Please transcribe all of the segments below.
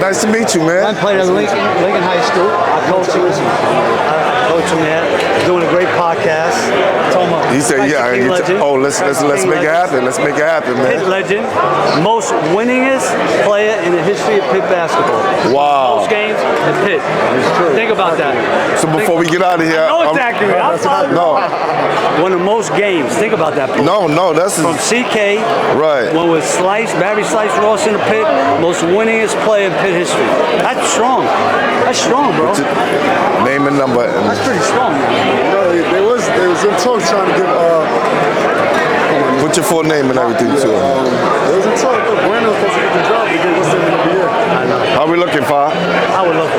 Nice to meet you, man. I played at Lincoln High School. I coach him. There. Doing a great podcast. He said, "Yeah." Let's make it happen. Let's make it happen, man. Pitt legend, most winningest player in the history of Pitt basketball. Wow. Most games in Pitt. Think about that. So before we get out of here, no, exactly. No. One of the most games. Think about that. No, that's from CK. Right. When was Barry Slice Ross in the Pitt, most winningest player in Pitt history. That's strong. That's strong, bro. Name and number. That's pretty strong. They was in talks trying to give. Put your full name and everything too. They was in talks. Brandon was supposed to get the job. He did. What's the end of the year? I know. How we looking, Fa? I would love to.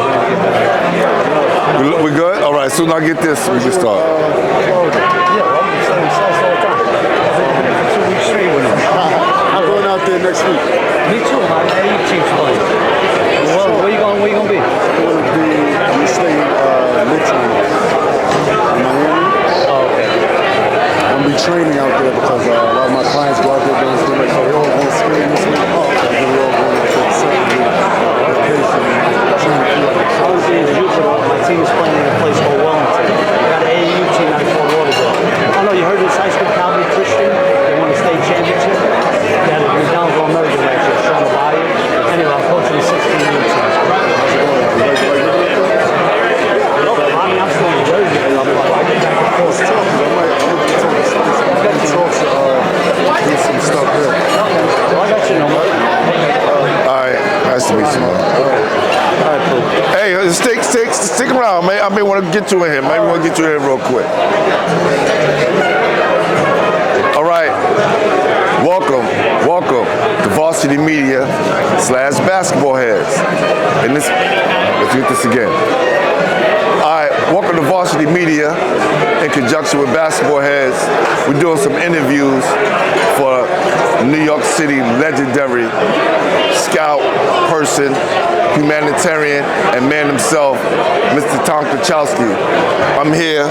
We good? All right. Soon I get this, we can start. There next week. Me too, man. Hey, team's playing. Well, where you going to be? I'm staying Midtown, Miami. Oh, okay. I'm be training out there because a lot of my clients go out there doing stuff like we're all going skiing this week. We're all going to the vacation. My team is playing in a place called Wellington. I got an AAU team out of Fort Lauderdale. I know you heard this high school Calvary Christian. They won a state championship. They had a McDonald's All-American last year, Sean Abaya. Anyway, I'm coaching the 16-year team. I'm still in Jersey. I do some stuff here. Well, I got your number. All right. Nice to meet you, man. All right, cool. Hey, stick around, man. I may want to get you in here. Maybe want to get you in here real quick. All right. Welcome to Varsity Media / Basketball Heads. And let's get this again. All right, welcome to Varsity Media in conjunction with Basketball Heads. We're doing some interviews for New York City legendary scout person, humanitarian, and man himself, Mr. Tom Konchalski. I'm here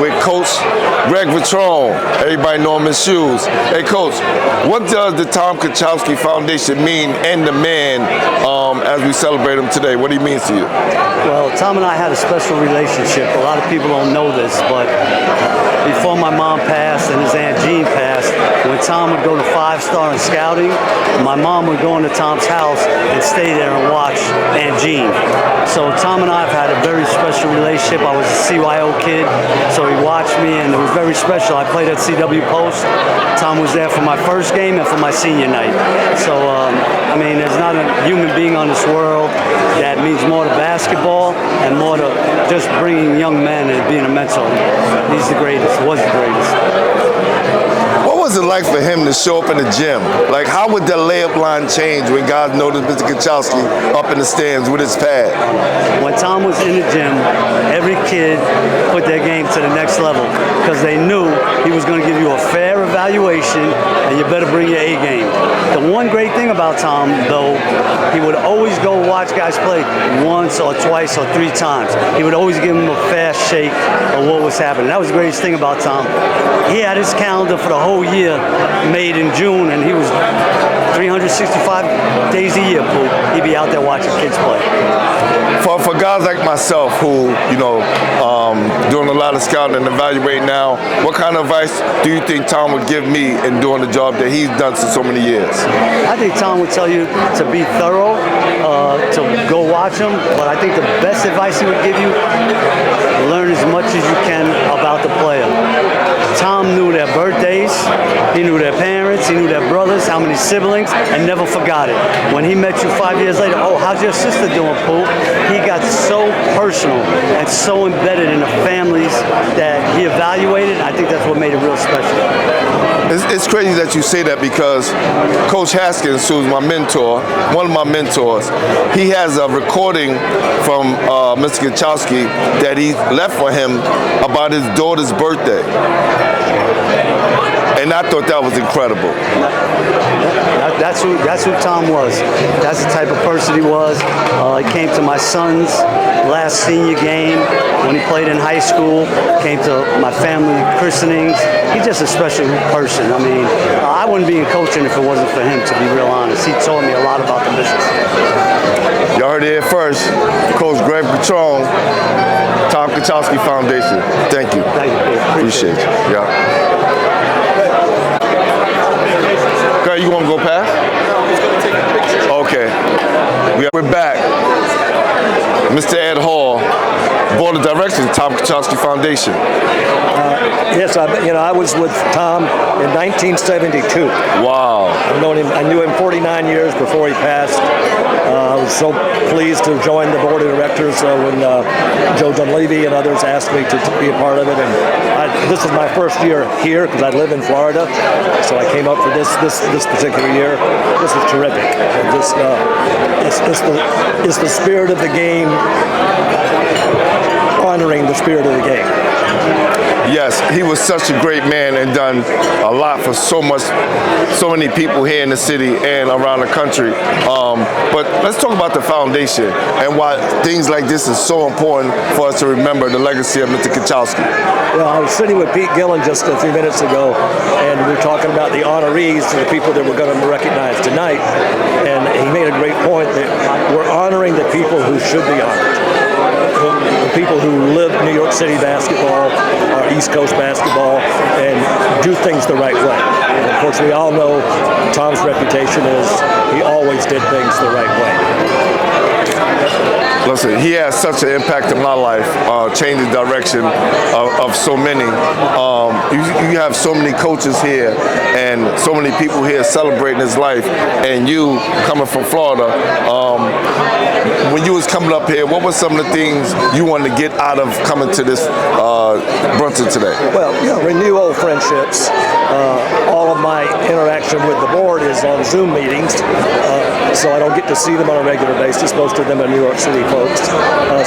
with Coach Greg Vitrone. Everybody know him as Shoes. Hey, Coach, what does the Tom Konchalski Foundation mean and the man as we celebrate him today? What he means to you? Well, Tom and I had a special relationship. A lot of people don't know this, but before my mom passed and his Aunt Jean passed, when Tom would go to 5-star in scouting, my mom would go into Tom's house and stay there and watch Aunt Jean. So Tom and I have had a very special relationship. I was a CYO kid, so he watched me, and it was very special. I played at CW Post. Tom was there for my first game and for my senior night. So, I mean, there's not a human being on this world that means more to basketball and more to just bringing young men and being a mentor. He's the greatest, was the greatest. What was it like for him to show up in the gym? Like, how would the layup line change when guys noticed Mr. Konchalski up in the stands with his pad? When Tom was in the gym, every kid put their game to the next level because they knew he was going to give you a fair evaluation and you better bring your A game. The one great thing about Tom, though, he would always go watch guys play once or twice or 3 times. He would always give them a fair shake of what was happening. That was the greatest thing about Tom. He had his calendar for the whole year made in June, and he was 365 days a year, Pooh. He'd be out there watching kids play. For guys like myself who, doing a lot of scouting and evaluating now, what kind of advice do you think Tom would give me in doing the job that he's done for so many years? I think Tom would tell you to be thorough, to go watch him, but I think the best advice he would give you, learn as much as you can about the player. Tom knew their birthdays, he knew their parents, he knew their brothers, how many siblings, and never forgot it. When he met you 5 years later, oh, how's your sister doing, Pooh? He got so personal and so embedded in the families that he evaluated. I think that's what made it real special. It's crazy that you say that because Coach Haskins, who's my mentor, one of my mentors, he has a recording from Mr. Konchalski that he left for him about his daughter's birthday. And I thought that was incredible. That's who Tom was. That's the type of person he was. He came to my son's last senior game when he played in high school, came to my family christenings. He's just a special person. I mean, I wouldn't be in coaching if it wasn't for him, to be real honest. He taught me a lot about the business. Y'all heard here first, Coach Greg Patron, Tom Konchalski Foundation. Thank you. Thank you, Pete. Appreciate you. Yeah. Okay, you want to go past? Okay. We're back. Mr. Ed Hall, Board of Directors, Tom Konchalski Foundation. Yes, I was with Tom in 1972. Wow. I knew him 49 years before he passed. I was so pleased to join the board of directors when Joe Dunleavy and others asked me to be a part of it. And this is my first year here because I live in Florida, so I came up for this particular year. This is terrific. It's the spirit of the game, honoring the spirit of the game. Yes, he was such a great man and done a lot for so many people here in the city and around the country. But let's talk about the foundation and why things like this is so important for us to remember the legacy of Mr. Konchalski. Well, I was sitting with Pete Gillen just a few minutes ago, and we were talking about the honorees, the people that we're going to recognize tonight. And he made a great point that we're honoring the people who should be honored. The people who live New York City basketball, or East Coast basketball, and do things the right way. And of course, we all know Tom's reputation is he always did things the right way. Listen, he has such an impact in my life, changed the direction of so many. You have so many coaches here and so many people here celebrating his life, and you coming from Florida, when you was coming up here, what were some of the things you wanted to get out of coming to this brunch today? Well, renew old friendships. All of my interaction with the board is on Zoom meetings, so I don't get to see them on a regular basis. Most of them are New York City folks.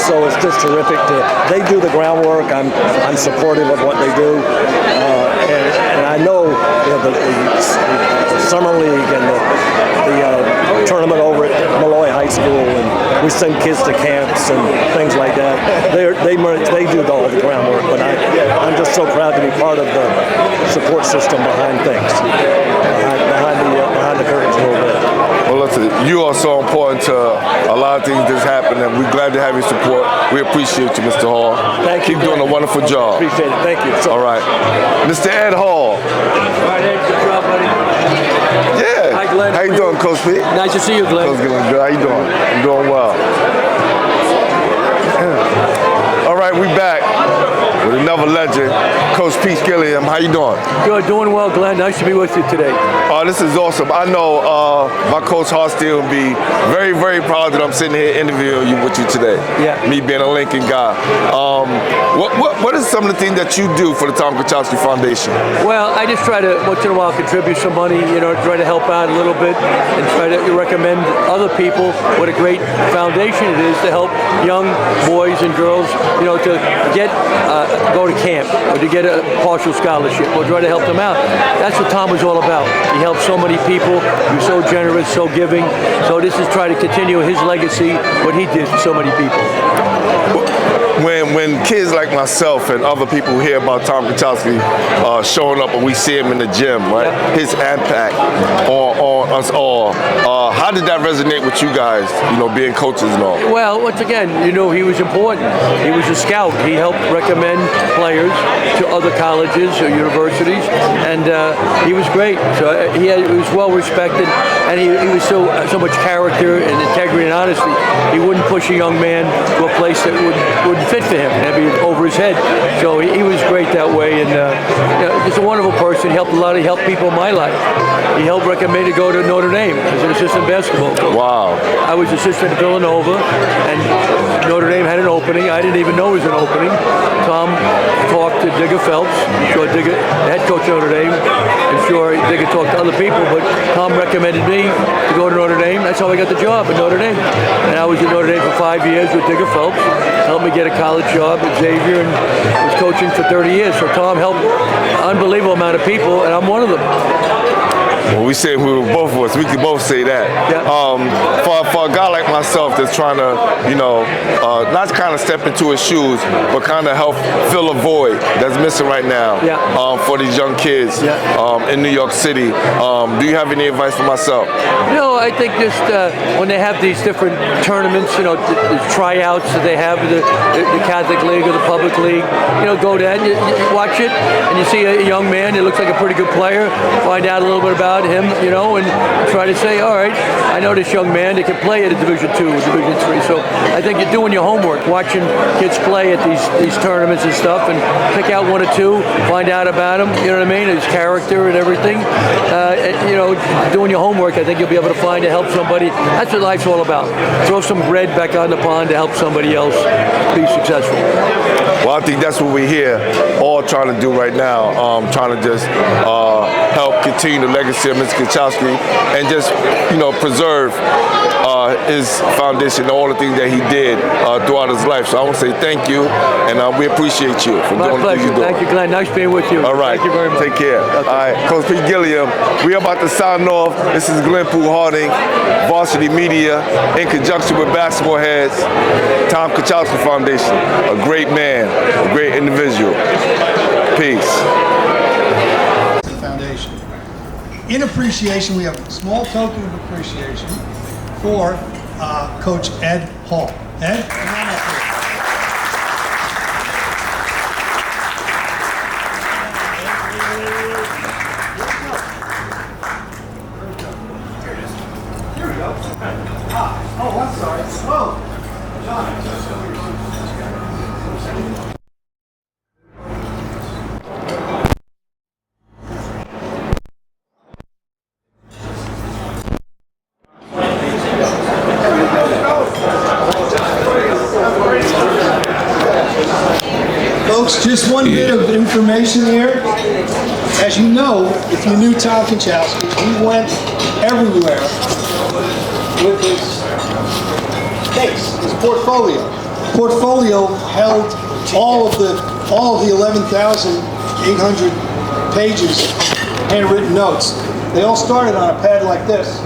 So it's just terrific they do the groundwork. I'm supportive of what they do. And I know, the Summer League and the tournament over at Malloy High School, and we send kids to camps and things like that. They do all the groundwork, but I'm just so proud to be part of the support system behind things, behind the curtains a little bit. Well, listen, you are so important to a lot of things that's happening, and we're glad to have your support. We appreciate you, Mr. Hall. Thank you. Keep doing a wonderful job. Appreciate it. Thank you. All right. Mr. Ed Hall. All right, Ed, good job, buddy. Yeah. Hi, Glenn. How you doing, Coach P? Nice to see you, Glenn. Coach Gillen, good. How you doing? I'm doing well. All right, we back with another legend, Coach Pete Gilliam. How you doing? Good, doing well, Glenn. Nice to be with you today. This is awesome. I know my coach Hartstein will be very, very proud that I'm sitting here interviewing you with you today. Yeah. Me being a Lincoln guy. What is some of the things that you do for the Tom Konchalski Foundation? Well, I just try to, once in a while, contribute some money, try to help out a little bit and try to recommend other people what a great foundation it is to help young boys and girls, to go to camp or to get a partial scholarship or try to help them out. That's what Tom was all about. He helped so many people. He was so generous, so giving. So this is trying to continue his legacy, what he did for so many people. When kids like myself and other people hear about Tom Konchalski showing up and we see him in the gym, right? Yeah. His impact on us all. How did that resonate with you guys, being coaches and all? Well, once again, he was important. He was a scout. He helped recommend players to other colleges or universities, and he was great. So he was well respected, and he was so much character and integrity and honesty. He wouldn't push a young man to a place that wouldn't fit for him. That'd be over his head. So he was great that way, and just a wonderful person. He helped people in my life. He helped recommend to go to Notre Dame as an assistant basketball coach. Wow. I was assistant at Villanova, and Notre Dame had an opening. I didn't even know it was an opening. Tom talked to Digger Phelps. I'm sure Digger, the head coach of Notre Dame. I'm sure Digger talked to other people, but Tom recommended me to go to Notre Dame. That's how I got the job at Notre Dame. And I was at Notre Dame for 5 years with Digger Phelps. Helped me get a college job at Xavier and was coaching for 30 years. So Tom helped an unbelievable amount of people, and I'm one of them. Well, we say we were both of us. We could both say that. Yeah. For a guy like myself that's trying to, not kind of step into his shoes, but kind of help fill a void that's missing right now for these young kids in New York City. Do you have any advice for myself? I think just when they have these different tournaments, the tryouts that they have, the Catholic League or the Public League, go to that, you watch it, and you see a young man that looks like a pretty good player, find out a little bit about him, and try to say, all right, I know this young man that can play at a Division II or Division III. So I think you're doing your homework, watching kids play at these tournaments and stuff, and pick out one or two, find out about him, you know what I mean, his character and everything. Doing your homework, I think you'll be able to find to help somebody. That's what life's all about. Throw some bread back on the pond to help somebody else be successful. Well, I think that's what we're here all trying to do right now, trying to just help continue the legacy of Mr. Konchalski and just, preserve his foundation, all the things that he did throughout his life. So I want to say thank you, and we appreciate you for doing the things you do. Thank you, Glenn. Nice being with you. All right. Thank you very much. Take care. Okay. All right. Coach Pete Gilliam, we're about to sign off. This is Glenn Pooh Harding, Varsity Media, in conjunction with Basketball Heads, Tom Konchalski Foundation. A great man, a great individual. Peace. Foundation. In appreciation, we have a small token of appreciation for Coach Ed Hall. Ed, come on up here. Here we go. Oh, I'm sorry. Oh, folks, just one bit of information here. As you know, if you knew Tom Konchalski, he went everywhere with his case, his portfolio. Portfolio held all of the 11,800 pages handwritten notes. They all started on a pad like this.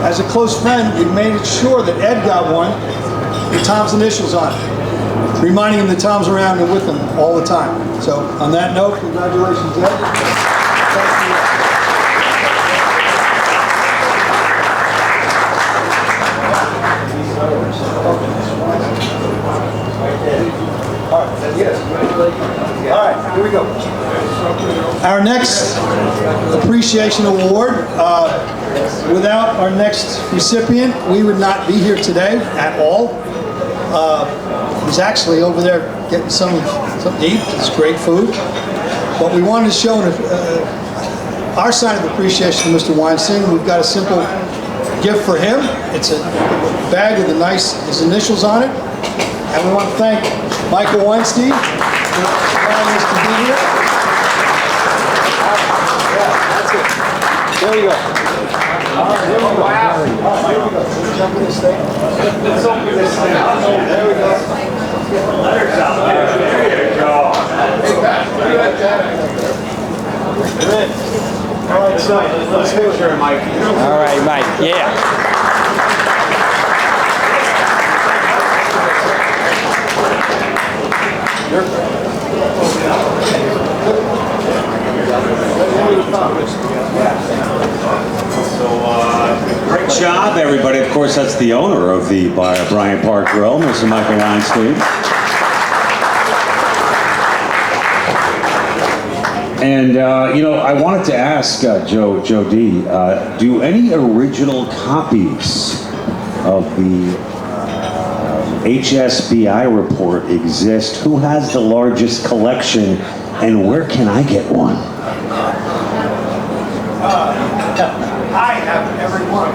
As a close friend, we made sure that Ed got one with Tom's initials on it, reminding him that Tom's around and with him all the time. So on that note, congratulations, Ed. All right, here we go. Our next appreciation award, without our next recipient, we would not be here today at all. He's actually over there getting something to eat. It's great food. But we wanted to show our sign of appreciation to Mr. Weinstein. We've got a simple gift for him. It's a bag with his initials on it. And we want to thank Michael Weinstein for allowing us to be here. Yeah, that's it. There you go. All right, here we go. Wow. Here we go. Can we jump in this thing? Let's open this thing. There we go. Let's get the letters out there. There you go. All right, so let's picture it, Mike. All right, Mike. Yeah. Great job, everybody. Of course, that's the owner of the Bryant Park Grill, Mr. Michael Weinstein. And, I wanted to ask Joe D, do any original copies of the HSBI report exist? Who has the largest collection, and where can I get one? I have every one.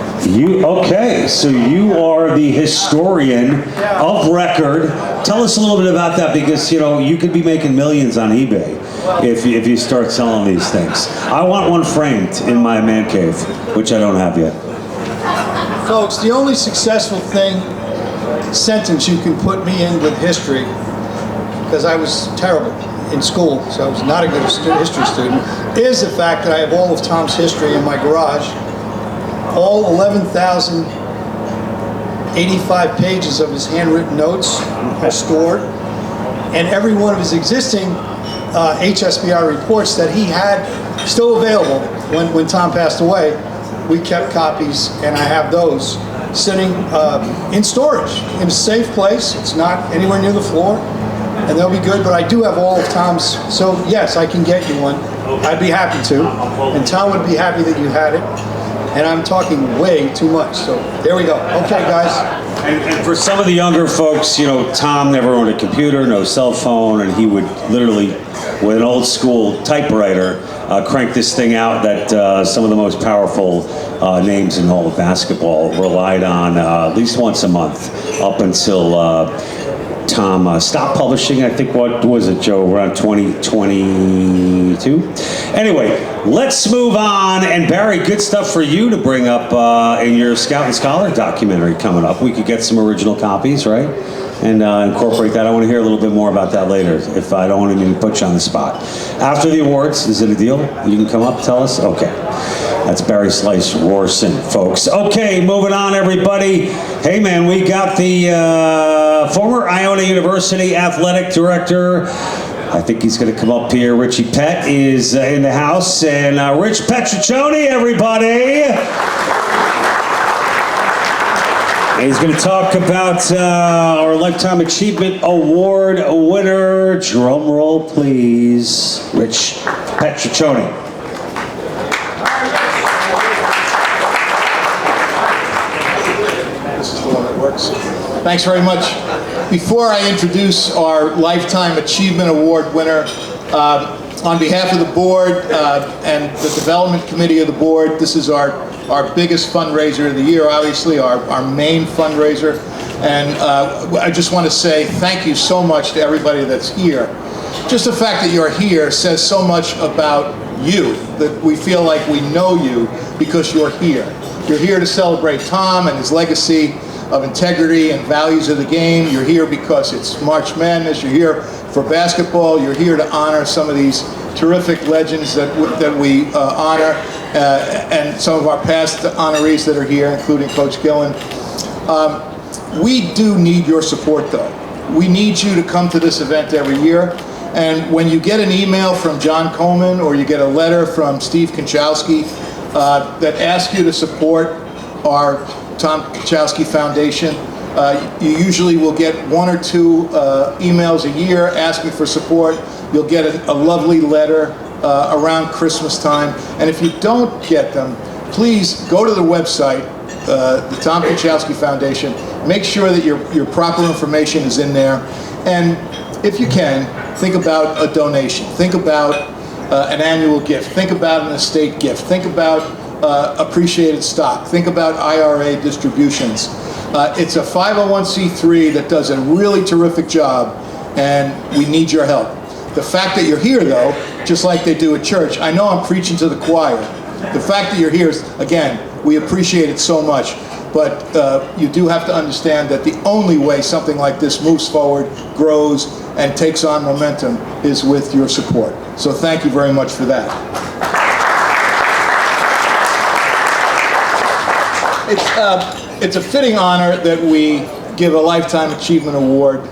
Okay, so you are the historian of record. Tell us a little bit about that, because you could be making millions on eBay if you start selling these things. I want one framed in my man cave, which I don't have yet. Folks, the only successful sentence you can put me in with history, because I was terrible, in school, so I was not a good history student, is the fact that I have all of Tom's history in my garage. All 11,085 pages of his handwritten notes are stored, and every one of his existing HSBR reports that he had still available when Tom passed away, we kept copies, and I have those sitting in storage in a safe place. It's not anywhere near the floor, and they'll be good, but I do have all of Tom's, so yes, I can get you one. I'd be happy to, and Tom would be happy that you had it, and I'm talking way too much, so there we go. Okay, guys. And for some of the younger folks, you know, Tom never owned a computer, no cell phone, and he would literally, with an old school typewriter, crank this thing out that some of the most powerful names in all of basketball relied on at least once a month up until Tom stopped publishing. I think, what was it, Joe, around 2022? Anyway, let's move on. And Barry, good stuff for you to bring up in your Scout and Scholar documentary coming up. We could get some original copies, right? And incorporate that. I want to hear a little bit more about that later, if I don't want to put you on the spot. After the awards, is it a deal? You can come up, tell us? Okay. That's Barry Slice Rorson, folks. Okay, moving on, everybody. Hey, man, we got the former Iona University athletic director. I think he's going to come up here. Richie Pett is in the house. And Rich Petriccioni, everybody. And he's going to talk about our Lifetime Achievement Award winner. Drum roll, please. Rich Petriccioni. Thanks very much. Before I introduce our Lifetime Achievement Award winner, on behalf of the board and the development committee of the board, this is our biggest fundraiser of the year, obviously, our main fundraiser. And I just want to say thank you so much to everybody that's here. Just the fact that you're here says so much about you, that we feel like we know you because you're here. You're here to celebrate Tom and his legacy of integrity and values of the game. You're here because it's March Madness. You're here for basketball. You're here to honor some of these terrific legends that we honor, and some of our past honorees that are here, including Coach Gillen. We do need your support, though. We need you to come to this event every year. And when you get an email from John Coleman or you get a letter from Steve Konchalski that asks you to support our Tom Konchalski Foundation, you usually will get 1 or 2 emails a year asking for support. You'll get a lovely letter around Christmas time. And if you don't get them, please go to the website, the Tom Konchalski Foundation. Make sure that your proper information is in there. And if you can, think about a donation. Think about an annual gift. Think about an estate gift. Think about appreciated stock. Think about IRA distributions. It's a 501c3 that does a really terrific job, and we need your help. The fact that you're here, though, just like they do at church, I know I'm preaching to the choir. The fact that you're here is, again, we appreciate it so much, but you do have to understand that the only way something like this moves forward, grows, and takes on momentum is with your support. So thank you very much for that. It's a fitting honor that we give a Lifetime Achievement Award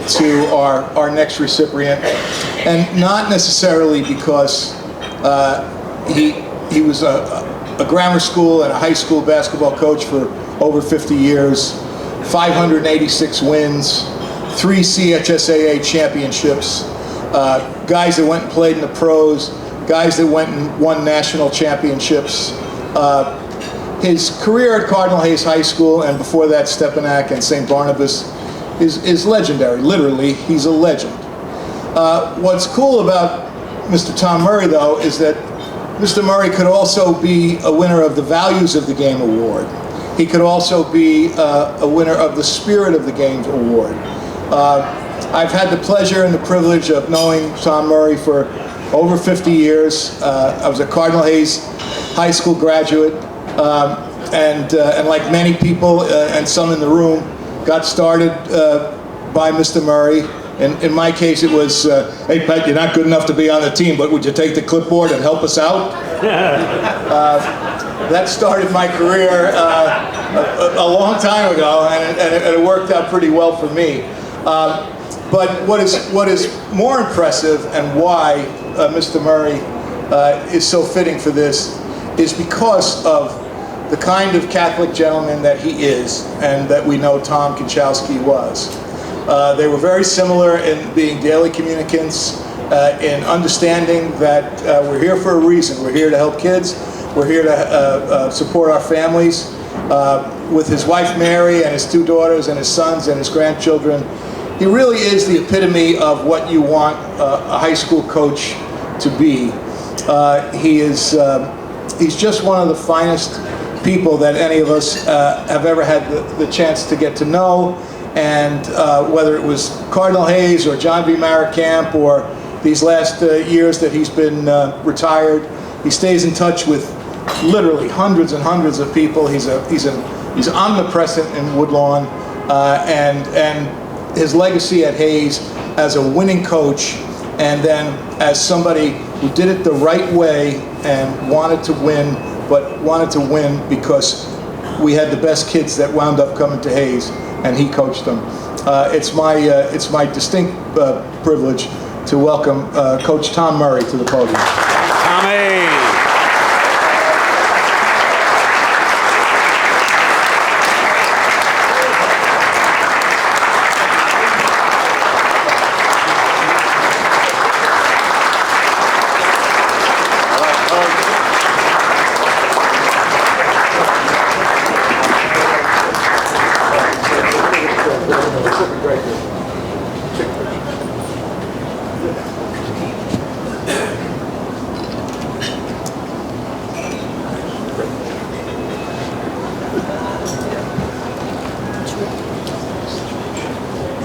to our next recipient, and not necessarily because he was a grammar school and a high school basketball coach for over 50 years, 586 wins, 3 CHSAA championships, guys that went and played in the pros, guys that went and won national championships. His career at Cardinal Hayes High School, and before that Stepinac and St. Barnabas, is legendary. Literally, he's a legend. What's cool about Mr. Tom Murray, though, is that Mr. Murray could also be a winner of the Values of the Game Award. He could also be a winner of the Spirit of the Game Award. I've had the pleasure and the privilege of knowing Tom Murray for over 50 years. I was a Cardinal Hayes High School graduate, and like many people and some in the room, got started by Mr. Murray In my case, it was, hey, Pat, you're not good enough to be on the team, but would you take the clipboard and help us out? That started my career a long time ago, and it worked out pretty well for me. But what is more impressive, and why Mr. Murray is so fitting for this, is because of the kind of Catholic gentleman that he is, and that we know Tom Konchalski was. They were very similar in being daily communicants, in understanding that we're here for a reason. We're here to help kids. We're here to support our families. With his wife Mary and his 2 daughters and his sons and his grandchildren, he really is the epitome of what you want a high school coach to be. He's just one of the finest people that any of us have ever had the chance to get to know. And whether it was Cardinal Hayes or John B. Maricamp or these last years that he's been retired, he stays in touch with literally hundreds and hundreds of people. He's omnipresent in Woodlawn, and his legacy at Hayes as a winning coach, and then as somebody who did it the right way and wanted to win, but wanted to win because we had the best kids that wound up coming to Hayes, and he coached them. It's my distinct privilege to welcome Coach Tom Murray to the podium. Tommy!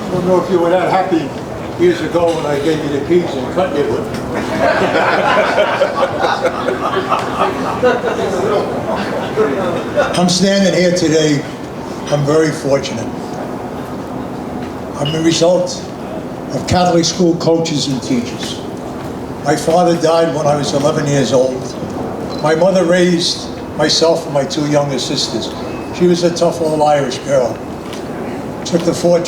I don't know if you were that happy years ago when I gave you the keys and cut you with. I'm standing here today, I'm very fortunate. I'm a result of Catholic school coaches and teachers. My father died when I was 11 years old. My mother raised myself and my 2 younger sisters. She was a tough old Irish girl. Took the 4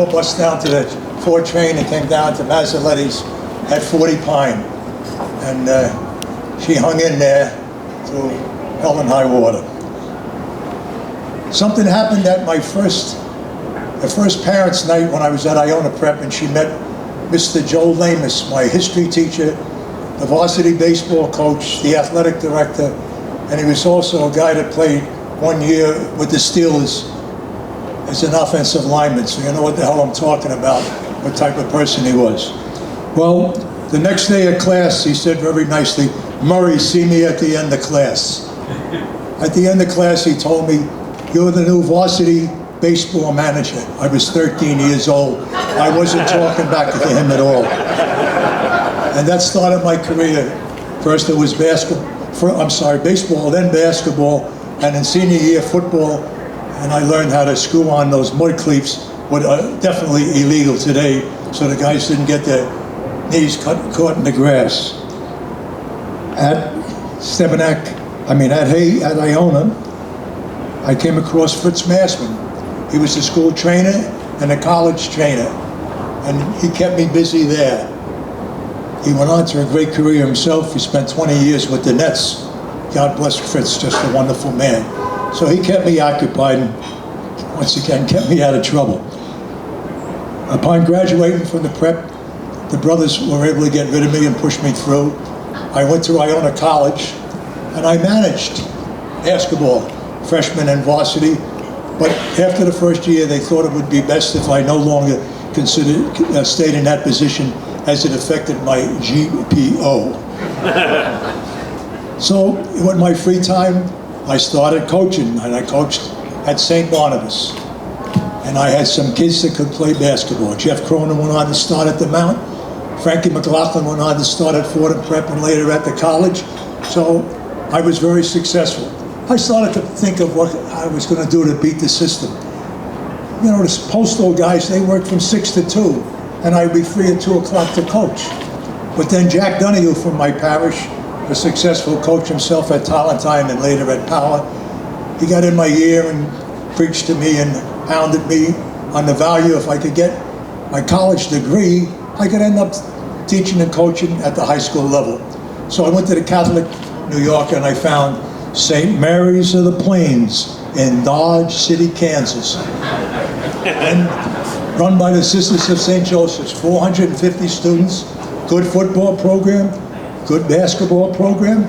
bus down to the 4 train and came down to Mazzoletti's at 40 Pine. And she hung in there through hell and high water. Something happened at the first parents' night when I was at Iona Prep, and she met Mr. Joe Lamus, my history teacher, the varsity baseball coach, the athletic director, and he was also a guy that played 1 year with the Steelers as an offensive lineman, so you know what the hell I'm talking about, what type of person he was. Well, the next day of class, he said very nicely, "Murray, see me at the end of class." At the end of class, he told me, "You're the new varsity baseball manager." I was 13 years old. I wasn't talking back to him at all. And that started my career. First it was baseball, then basketball, and in senior year football, and I learned how to screw on those mud cleats, what are definitely illegal today, so the guys didn't get their knees caught in the grass. At Iona, I came across Fritz Massman. He was a school trainer and a college trainer, and he kept me busy there. He went on to a great career himself. He spent 20 years with the Nets. God bless Fritz, just a wonderful man. So he kept me occupied and, once again, kept me out of trouble. Upon graduating from the prep, the brothers were able to get rid of me and push me through. I went to Iona College, and I managed basketball, freshman and varsity. But after the first year, they thought it would be best if I no longer stayed in that position, as it affected my GPO. So, in my free time, I started coaching, and I coached at St. Barnabas. And I had some kids that could play basketball. Jeff Cronin went on to start at the Mount. Frankie McLaughlin went on to start at Fordham Prep and later at the college. So I was very successful. I started to think of what I was going to do to beat the system. You know, the postal guys, they worked from 6 to 2. and I'd be free at 2 o'clock to coach. But then Jack Donahue from my parish, a successful coach himself at Tolentine and later at Power, he got in my ear and preached to me and hounded me on the value if I could get my college degree, I could end up teaching and coaching at the high school level. So I went to the Catholic New York and I found St. Mary's of the Plains in Dodge City, Kansas. And run by the Sisters of St. Joseph's, 450 students, good football program, good basketball program.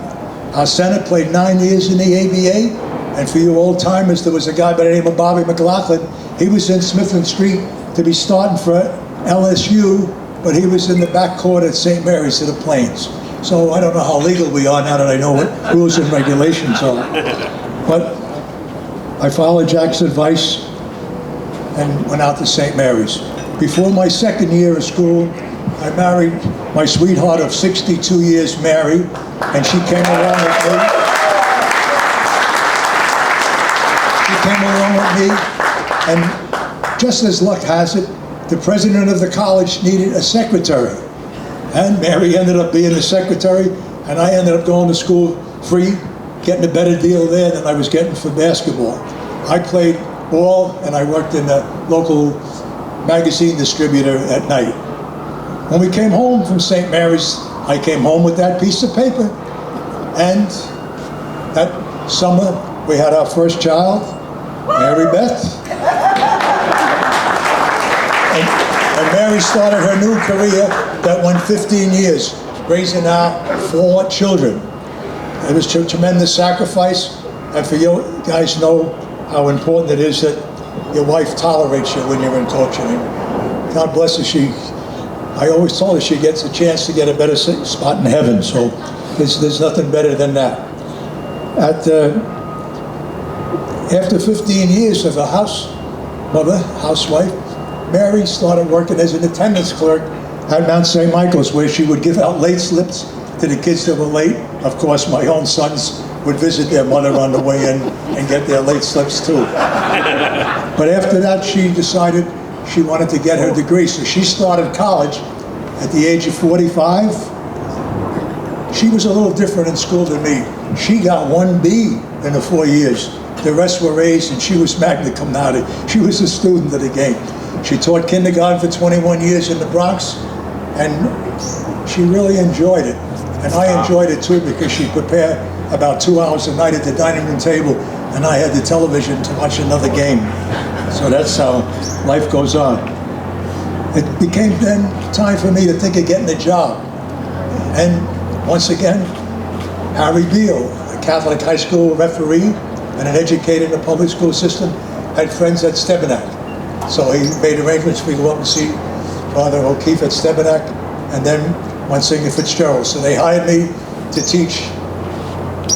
Our center played 9 years in the ABA. And for you old timers, there was a guy by the name of Bobby McLaughlin. He was in Smith and Street to be starting for LSU, but he was in the back court at St. Mary's of the Plains. So I don't know how legal we are now that I know what rules and regulations are. But I followed Jack's advice and went out to St. Mary's. Before my second year of school, I married my sweetheart of 62 years, Mary, and she came along with me. She came along with me, and just as luck has it, the president of the college needed a secretary. And Mary ended up being the secretary, and I ended up going to school free, getting a better deal there than I was getting for basketball. I played ball, and I worked in a local magazine distributor at night. When we came home from St. Mary's, I came home with that piece of paper. And that summer, we had our first child, Mary Beth. And Mary started her new career that went 15 years, raising our 4 children. It was a tremendous sacrifice, and for you guys know how important it is that your wife tolerates you when you're in coaching. And God bless her, I always told her she gets a chance to get a better spot in heaven, so there's nothing better than that. After 15 years as a housewife, Mary started working as an attendance clerk at Mount St. Michael's, where she would give out late slips to the kids that were late. Of course, my own sons would visit their mother on the way in and get their late slips too. But after that, she decided she wanted to get her degree, so she started college at the age of 45. She was a little different in school than me. She got 1 B in the 4 years. The rest were A's, and she was magna cum laude. She was a student of the game. She taught kindergarten for 21 years in the Bronx, and she really enjoyed it. And I enjoyed it too, because she prepared about 2 hours a night at the dining room table, and I had the television to watch another game. So that's how life goes on. It became then time for me to think of getting a job. And once again, Harry Beale, a Catholic high school referee and an educator in the public school system, had friends at Stebenac. So he made arrangements for me to go up and see Father O'Keefe at Stebenac, and then Monsignor Fitzgerald. So they hired me to teach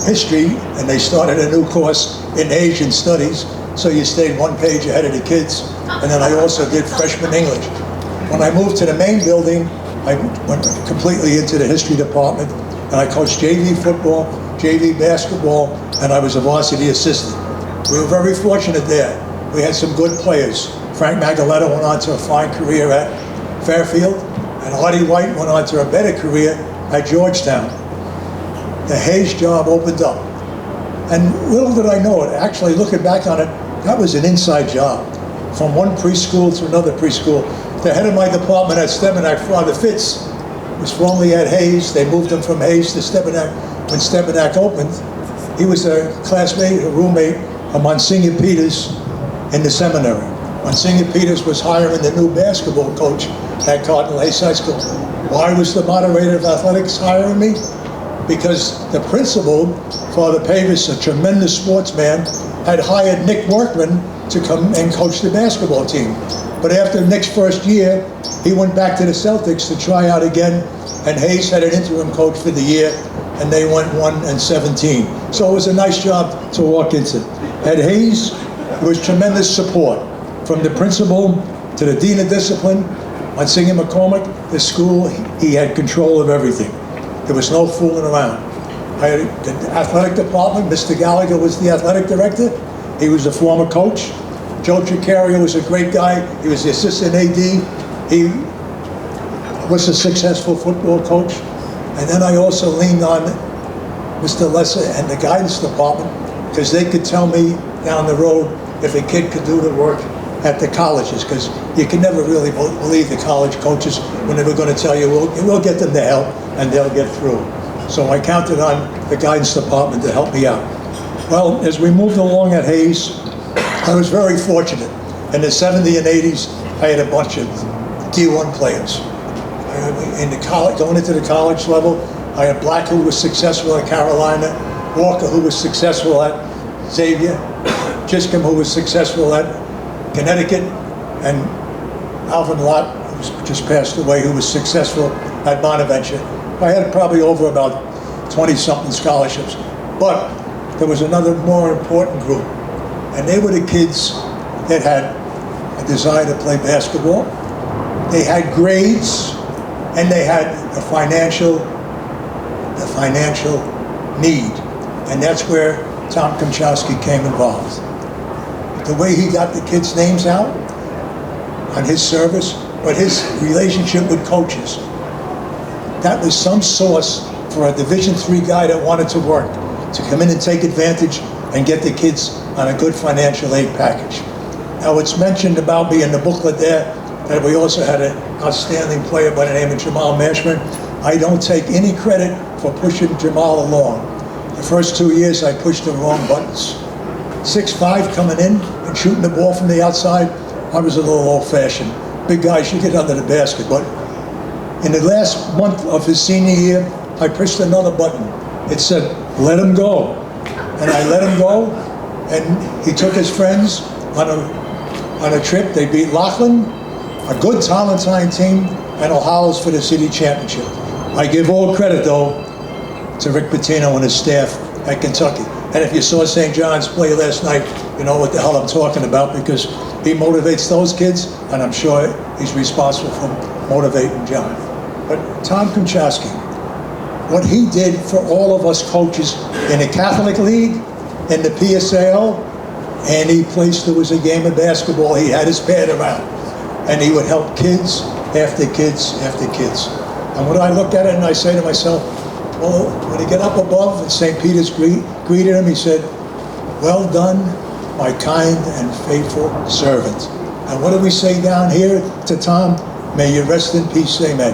history, and they started a new course in Asian studies. So you stayed 1 page ahead of the kids. And then I also did freshman English. When I moved to the main building, I went completely into the history department, and I coached JV football, JV basketball, and I was a varsity assistant. We were very fortunate there. We had some good players. Frank Magaletta went on to a fine career at Fairfield, and Artie White went on to a better career at Georgetown. The Hayes job opened up. And little did I know it, actually looking back on it, that was an inside job. From one preschool to another preschool. The head of my department at Stebenac, Father Fitz, was formerly at Hayes. They moved him from Hayes to Stebenac when Stebenac opened. He was a classmate, a roommate of Monsignor Peters in the seminary. Monsignor Peters was hiring the new basketball coach at Cardinal Hayes High School. Why was the moderator of athletics hiring me? Because the principal, Father Pavis, a tremendous sportsman, had hired Nick Workman to come and coach the basketball team. But after Nick's first year, he went back to the Celtics to try out again, and Hayes had an interim coach for the year, and they went 1-17. So it was a nice job to walk into. At Hayes, there was tremendous support from the principal to the dean of discipline, Monsignor McCormick. The school, he had control of everything. There was no fooling around. I had the athletic department. Mr. Gallagher was the athletic director. He was a former coach. Joe Tricario was a great guy. He was the assistant AD. He was a successful football coach. And then I also leaned on Mr. Lesser and the guidance department, because they could tell me down the road if a kid could do the work at the colleges, because you can never really believe the college coaches when they were going to tell you, we'll get them the help and they'll get through. So I counted on the guidance department to help me out. Well, as we moved along at Hayes, I was very fortunate. In the 70s and 80s, I had a bunch of D1 players. In the college, going into the college level, I had Black, who was successful at Carolina, Walker, who was successful at Xavier, Giscombe, who was successful at Connecticut, and Alvin Lott, who just passed away, who was successful at Bonaventure. I had probably over about 20-something scholarships. But there was another more important group, and they were the kids that had a desire to play basketball. They had grades, and they had the financial need. And that's where Tom Konchalski came involved. The way he got the kids' names out on his service, but his relationship with coaches, that was some source for a Division III guy that wanted to work, to come in and take advantage and get the kids on a good financial aid package. Now, it's mentioned about me in the booklet there that we also had an outstanding player by the name of Jamal Mashburn. I don't take any credit for pushing Jamal along. The first 2 years, I pushed the wrong buttons. 6'5" coming in and shooting the ball from the outside, I was a little old-fashioned. Big guys should get under the basket, but in the last month of his senior year, I pushed another button. It said, let him go. And I let him go, and he took his friends on a trip. They beat Laughlin, a good Tolentine team, and O'Hallows for the city championship. I give all credit, though, to Rick Pitino and his staff at Kentucky. And if you saw St. John's play last night, you know what the hell I'm talking about, because he motivates those kids, and I'm sure he's responsible for motivating John. But Tom Konchalski, what he did for all of us coaches in the Catholic League, in the PSAL, any place there was a game of basketball, he had his pad around. And he would help kids after kids after kids. And when I look at it and I say to myself, well, when he got up above and St. Peter's greeted him, he said, well done, my kind and faithful servant. And what do we say down here to Tom? May you rest in peace, amen.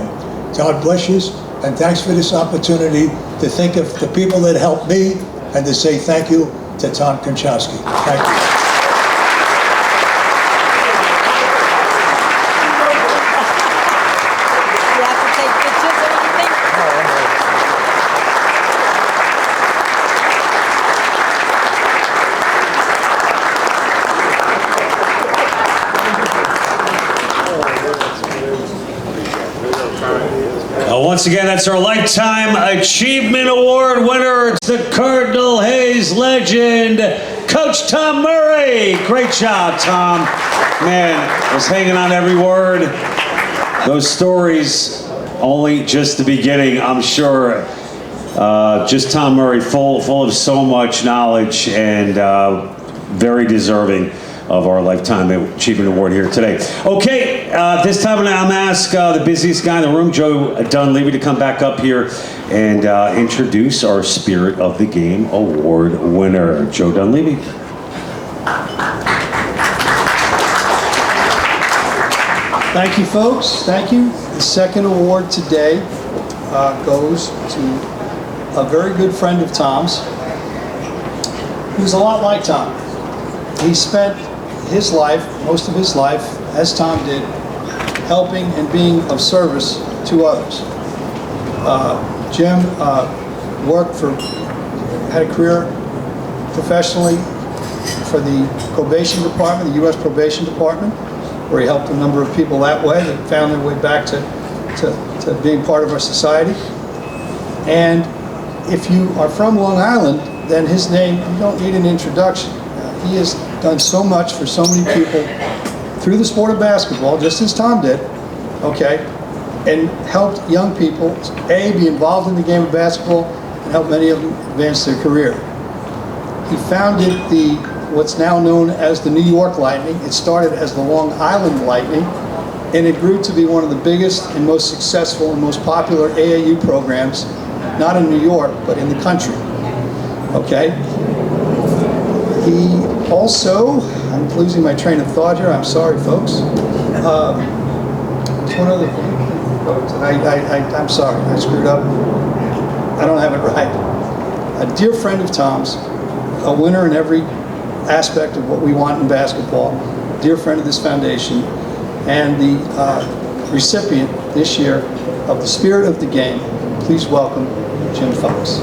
God bless you, and thanks for this opportunity to think of the people that helped me and to say thank you to Tom Konchalski. Thank you. Once again, that's our Lifetime Achievement Award winner. It's the Cardinal Hayes legend, Coach Tom Murray. Great job, Tom. Man, I was hanging on every word. Those stories, only just the beginning, I'm sure. Just Tom Murray, full of so much knowledge and very deserving of our Lifetime Achievement Award here today. Okay, this time I'm going to ask the busiest guy in the room, Joe Dunleavy, to come back up here and introduce our Spirit of the Game Award winner, Joe Dunleavy. Thank you, folks. Thank you. The second award today goes to a very good friend of Tom's, who's a lot like Tom. He spent his life, most of his life, as Tom did, helping and being of service to others. Jim had a career professionally for the probation department, the U.S. probation department, where he helped a number of people that way that found their way back to being part of our society. And if you are from Long Island, then his name, you don't need an introduction. He has done so much for so many people through the sport of basketball, just as Tom did, okay, and helped young people, A, be involved in the game of basketball, and help many of them advance their career. He founded what's now known as the New York Lightning. It started as the Long Island Lightning and it grew to be one of the biggest and most successful and most popular AAU programs, not in New York, but in the country. Okay? He also, I'm losing my train of thought here, I'm sorry folks. One other thing, folks, and I'm sorry, I screwed up. I don't have it right. A dear friend of Tom's, a winner in every aspect of what we want in basketball, dear friend of this foundation, and the recipient this year of the Spirit of the Game. Please welcome Jim Fox.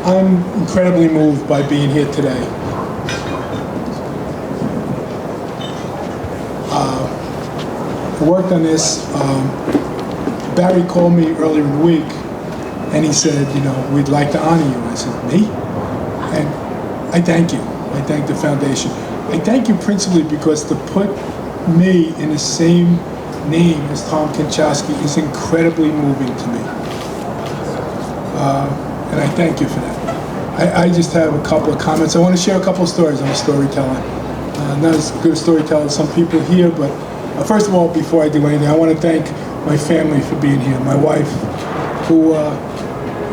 I'm incredibly moved by being here today. I worked on this. Barry called me earlier in the week and he said, you know, we'd like to honor you. I said, me? And I thank you. I thank the foundation. I thank you principally because to put me in the same name as Tom Konchalski is incredibly moving to me. And I thank you for that. I just have a couple of comments. I want to share a couple of stories. I'm a storyteller. Not as good a storyteller as some people here, but first of all, before I do anything, I want to thank my family for being here. My wife, who,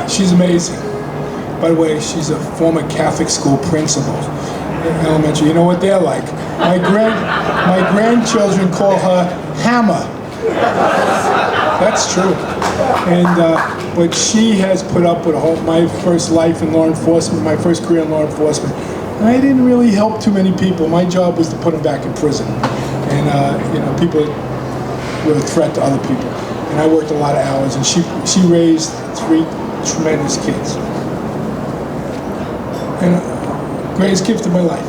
she's amazing. By the way, she's a former Catholic school principal in elementary. You know what they're like. My grandchildren call her Hammer. That's true. And but she has put up with my first life in law enforcement, my first career in law enforcement. And I didn't really help too many people. My job was to put them back in prison. And you know, people were a threat to other people. And I worked a lot of hours. And she raised 3 tremendous kids. And greatest gift of my life.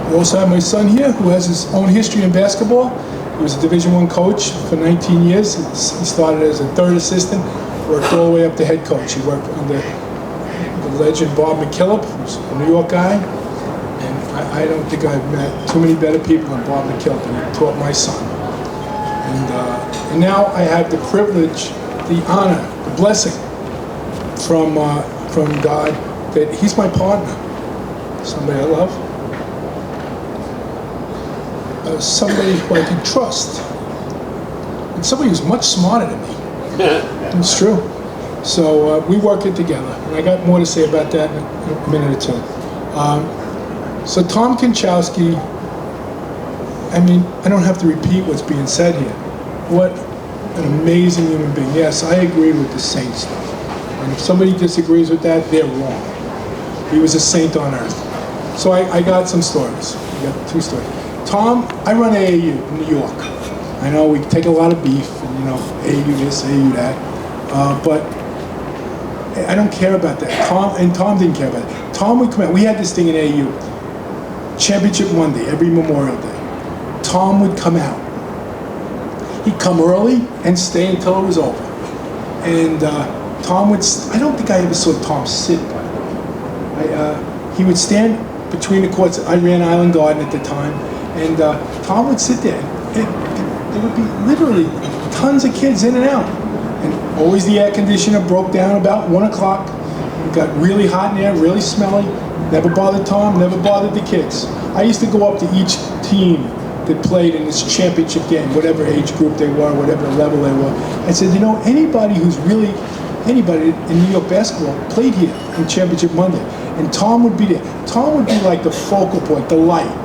I also have my son here, who has his own history in basketball. He was a Division I coach for 19 years. He started as a third assistant, worked all the way up to head coach. He worked under the legend Bob McKillop, who's a New York guy. And I don't think I've met too many better people than Bob McKillop, and he taught my son. And now I have the privilege, the honor, the blessing from God that he's my partner, somebody I love. Somebody who I can trust, and somebody who's much smarter than me. It's true. So we work it together, and I got more to say about that in a minute or two. So Tom Konchalski, I mean, I don't have to repeat what's being said here. What an amazing human being. Yes, I agree with the saint stuff, and if somebody disagrees with that, they're wrong. He was a saint on earth. So I got some stories. I got 2 stories. Tom, I run AAU in New York. I know we take a lot of beef, and you know, AAU this, AAU that, but I don't care about that. Tom didn't care about it. Tom would come out. We had this thing in AAU, Championship Monday, every Memorial Day. Tom would come out. He'd come early and stay until it was over. And Tom would, I don't think I ever saw Tom sit, by the way. He would stand between the courts. I ran Island Garden at the time. And Tom would sit there, and there would be literally tons of kids in and out. And always the air conditioner broke down about 1 o'clock. It got really hot in there, really smelly. Never bothered Tom, never bothered the kids. I used to go up to each team that played in this championship game, whatever age group they were, whatever level they were. I said, you know, anybody in New York basketball played here in Championship Monday. And Tom would be there. Tom would be like the focal point, the light.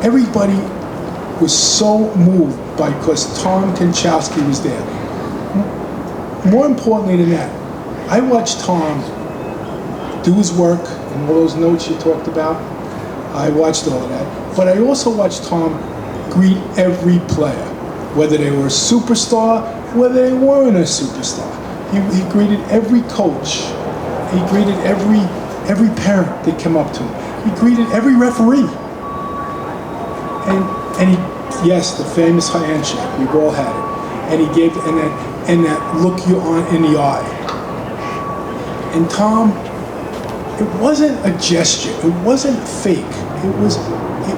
Everybody was so moved because Tom Konchalski was there. More importantly than that, I watched Tom do his work and all those notes you talked about. I watched all of that. But I also watched Tom greet every player, whether they were a superstar, whether they weren't a superstar. He greeted every coach. He greeted every parent that came up to him. He greeted every referee. And he, yes, the famous handshake, we've all had it. And he gave, and that look you on in the eye. And Tom, it wasn't a gesture. It wasn't fake. It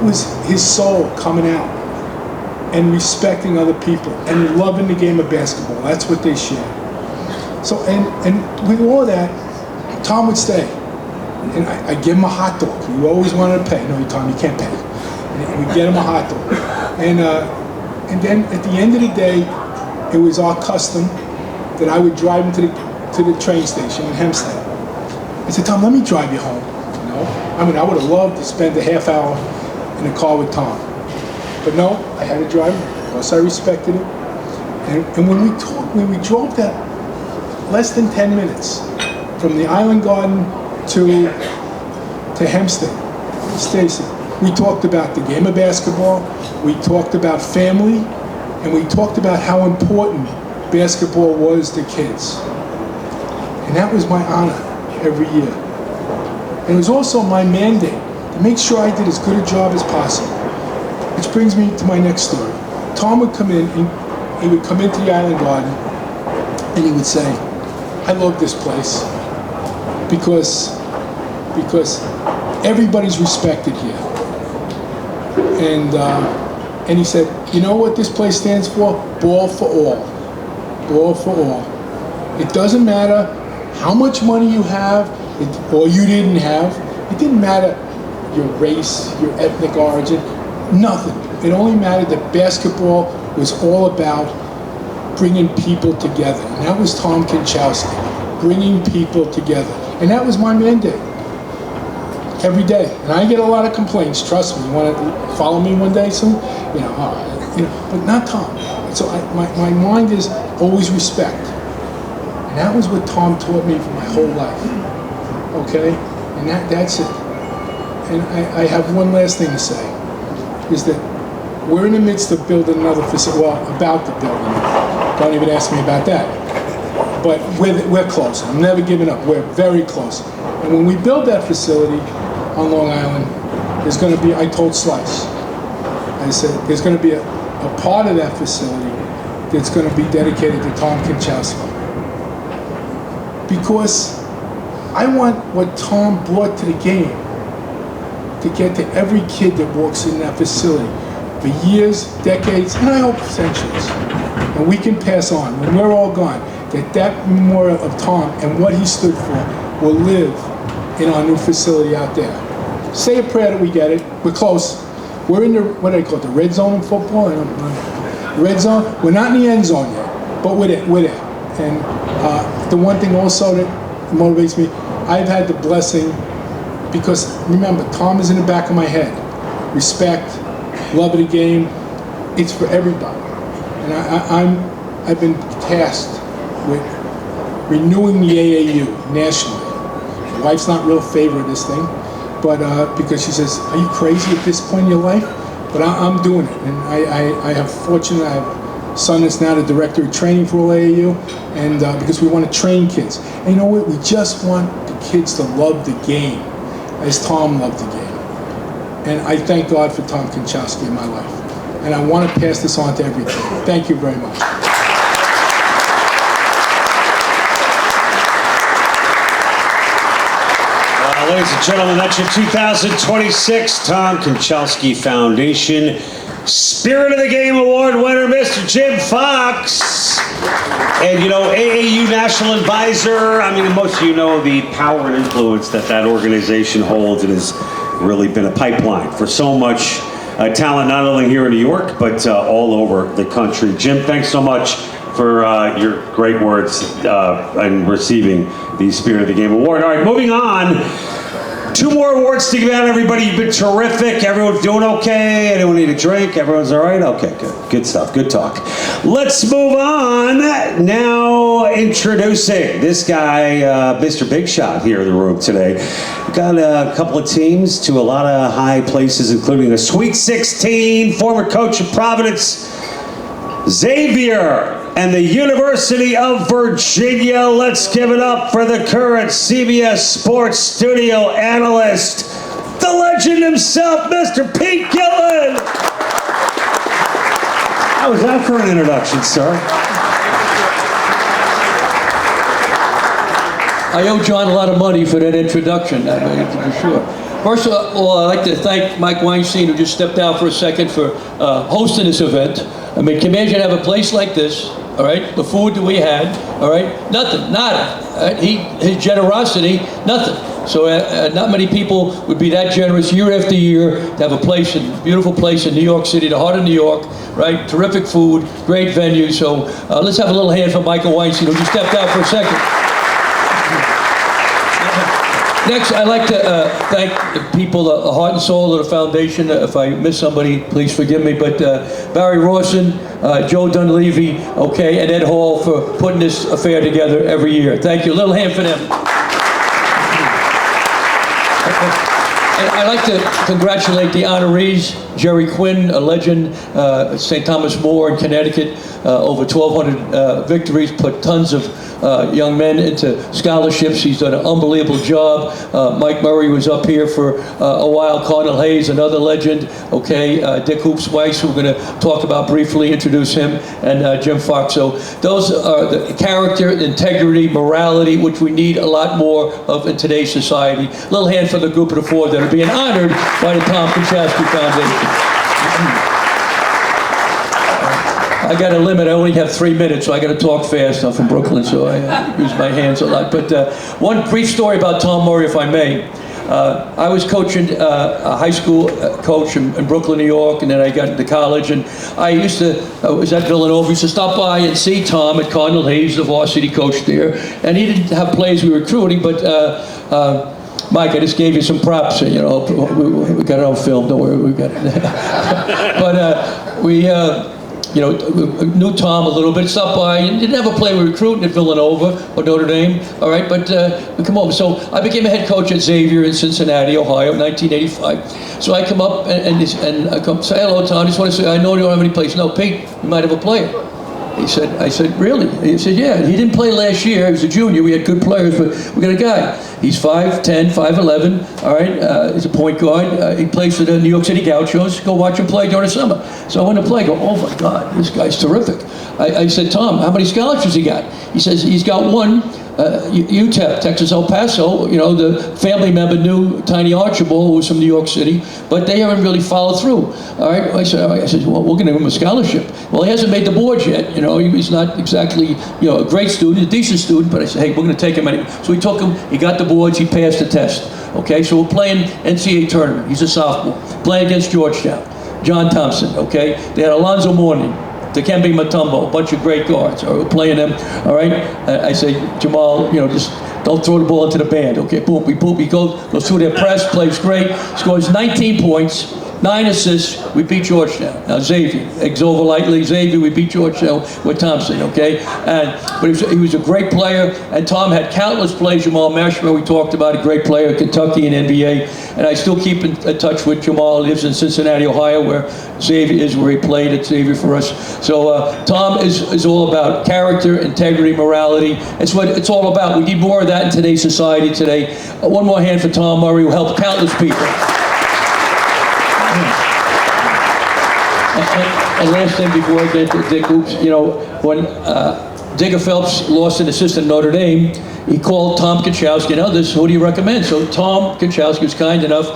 was his soul coming out and respecting other people and loving the game of basketball. That's what they shared. So, and with all that, Tom would stay. And I give him a hot dog. He always wanted to pay. No, Tom, you can't pay. And we get him a hot dog. And then at the end of the day, it was our custom that I would drive him to the train station in Hempstead. I said, Tom, let me drive you home. You know, I mean, I would have loved to spend a half hour in a car with Tom, but no, I had to drive him because I respected him. And when we drove that less than 10 minutes from the Island Garden to Hempstead, Stacy, we talked about the game of basketball, we talked about family, and we talked about how important basketball was to kids. And that was my honor every year. And it was also my mandate to make sure I did as good a job as possible. Which brings me to my next story. Tom would come in, and he would come into the Island Garden, and he would say, I love this place because everybody's respected here. And he said, you know what this place stands for? Ball for all. Ball for all. It doesn't matter how much money you have or you didn't have. It didn't matter your race, your ethnic origin, nothing. It only mattered that basketball was all about bringing people together. And that was Tom Konchalski, bringing people together. And that was my mandate every day. And I get a lot of complaints, trust me. You want to follow me one day soon? But not Tom. So my mind is always respect. And that was what Tom taught me for my whole life. Okay? And that's it. And I have one last thing to say, is that we're in the midst of building another facility, well, about to build another. Don't even ask me about that. But we're close. I'm never giving up. We're very close. And when we build that facility on Long Island, there's going to be, I told Slice, I said, there's going to be a part of that facility that's going to be dedicated to Tom Konchalski. Because I want what Tom brought to the game to get to every kid that walks in that facility for years, decades, and I hope centuries. And we can pass on, when we're all gone, that memorial of Tom and what he stood for will live in our new facility out there. Say a prayer that we get it. We're close. We're in the, what do they call it, the red zone in football? I don't know. Red zone? We're not in the end zone yet, but we're there. And the one thing also that motivates me, I've had the blessing, because remember, Tom is in the back of my head. Respect, love of the game, it's for everybody. And I've been tasked with renewing the AAU nationally. My wife's not real favor of this thing, but because she says, are you crazy at this point in your life? But I'm doing it, and I have fortunate, I have a son that's now the director of training for AAU, and because we want to train kids. And you know what, we just want the kids to love the game, as Tom loved the game. And I thank God for Tom Konchalski in my life. And I want to pass this on to everybody. Thank you very much. Ladies and gentlemen, that's your 2026 Tom Konchalski Foundation Spirit of the Game Award winner, Mr. Jim Fox. And, you know, AAU National Advisor, I mean, most of you know the power and influence that organization holds. It has really been a pipeline for so much talent, not only here in New York, but all over the country. Jim, thanks so much for your great words and receiving the Spirit of the Game Award. All right, moving on. 2 more awards to give out, everybody. You've been terrific. Everyone's doing okay. Anyone need a drink? Everyone's all right? Okay, good. Good stuff. Good talk. Let's move on. Now introducing this guy, Mr. Big Shot here in the room today. Got a couple of teams to a lot of high places, including a Sweet 16, former coach of Providence, Xavier, and the University of Virginia. Let's give it up for the current CBS Sports studio analyst, the legend himself, Mr. Pete Gillen. How was that for an introduction, sir? I owe John a lot of money for that introduction, I mean, for sure. First of all, I'd like to thank Mike Weinstein, who just stepped out for a second, for hosting this event. I mean, can you imagine have a place like this, all right? The food that we had, all right? Nothing, nada. His generosity, nothing. So not many people would be that generous year after year to have a place, a beautiful place in New York City, the heart of New York, right? Terrific food, great venue. So let's have a little hand for Michael Weinstein, who just stepped out for a second. Next, I'd like to thank the people, the heart and soul of the foundation. If I miss somebody, please forgive me. But Barry Rawson, Joe Dunleavy, okay, and Ed Hall for putting this affair together every year. Thank you. A little hand for them. And I'd like to congratulate the honorees, Jerry Quinn, a legend, St. Thomas More in Connecticut, over 1,200 victories, put tons of young men into scholarships. He's done an unbelievable job. Mike Murray was up here for a while. Cardinal Hayes, another legend. Okay, Dick Hoops Weiss, we're going to talk about briefly, introduce him, and Jim Fox. So those are the character, integrity, morality, which we need a lot more of in today's society. A little hand for the group of the four that are being honored by the Tom Konchalski Foundation. I got a limit. I only have 3 minutes, so I got to talk fast. I'm from Brooklyn, so I use my hands a lot. But one brief story about Tom Murray, if I may. I was coaching a high school coach in Brooklyn, New York, and then I got into college. And I used to, I was at Villanova, used to stop by and see Tom at Cardinal Hayes, the varsity coach there. And he didn't have players we were recruiting, but Mike, I just gave you some props. You know, we got it on film. Don't worry, we got it. But you know, knew Tom a little bit, stopped by, and didn't have a player we were recruiting at Villanova or Notre Dame, all right, but we come over. So I became a head coach at Xavier in Cincinnati, Ohio, 1985. So I come up and I come say, hello, Tom, I just want to say, I know you don't have any place. No, Pete, you might have a player. He said, I said, really? He said, yeah. He didn't play last year. He was a junior. We had good players, but we got a guy. He's 5'10", 5'11", all right? He's a point guard. He plays for the New York City Gauchos. Go watch him play during the summer. So I went to play. I go, oh, my God, this guy's terrific. I said, Tom, how many scholarships he got? He says, he's got one. UTEP, Texas El Paso, you know, the family member knew Tiny Archibald, who was from New York City, but they haven't really followed through. All right, I said, well, we're going to give him a scholarship. Well, he hasn't made the boards yet. You know, he's not exactly, you know, a great student, a decent student, but I said, hey, we're going to take him anyway. So we took him, he got the boards, he passed the test. Okay, so we're playing NCAA tournament. He's a sophomore, playing against Georgetown. John Thompson, okay? They had Alonzo Mourning, Dikembe Mutombo, a bunch of great guards. We're playing them, all right? I say, Jamal, you know, just don't throw the ball into the band, okay? Boom, he goes through their press, plays great, scores 19 points, 9 assists, we beat Georgetown. Now Xavier, over lightly, Xavier, we beat Georgetown with Thompson, okay? But he was a great player, and Tom had countless plays. Jamal Mashburn, we talked about, a great player, Kentucky and NBA, and I still keep in touch with Jamal. He lives in Cincinnati, Ohio, where Xavier is, where he played at Xavier for us. So Tom is all about character, integrity, morality. It's what it's all about. We need more of that in today's society today. One more hand for Tom Murray, who helped countless people. And last thing before I get to Dick Hoops, you know, when Digger Phelps lost an assistant at Notre Dame, he called Tom Konchalski and others, who do you recommend? So Tom Konchalski was kind enough,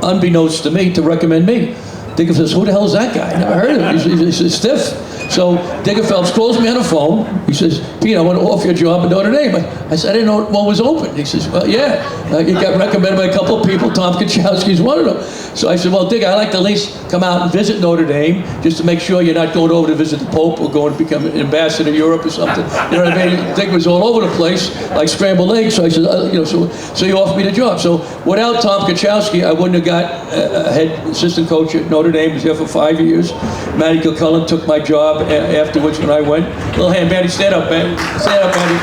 unbeknownst to me, to recommend me. Digger says, who the hell is that guy? I never heard of him. He's stiff. So Digger Phelps calls me on the phone. He says, Pete, I want to offer you a job at Notre Dame. I said, I didn't know one was open. He says, well, yeah. You got recommended by a couple of people. Tom Konchalski is one of them. So I said, well, Digger, I'd like to at least come out and visit Notre Dame just to make sure you're not going over to visit the Pope or going to become an ambassador in Europe or something. You know what I mean? Digger was all over the place, like scrambled eggs. So I said, you know, so you offered me the job. So without Tom Konchalski, I wouldn't have got a head assistant coach at Notre Dame. I was there for 5 years. Matty Kilcullen took my job afterwards when I went. Little hand, Matty, stand up, man. Stand up, Matty.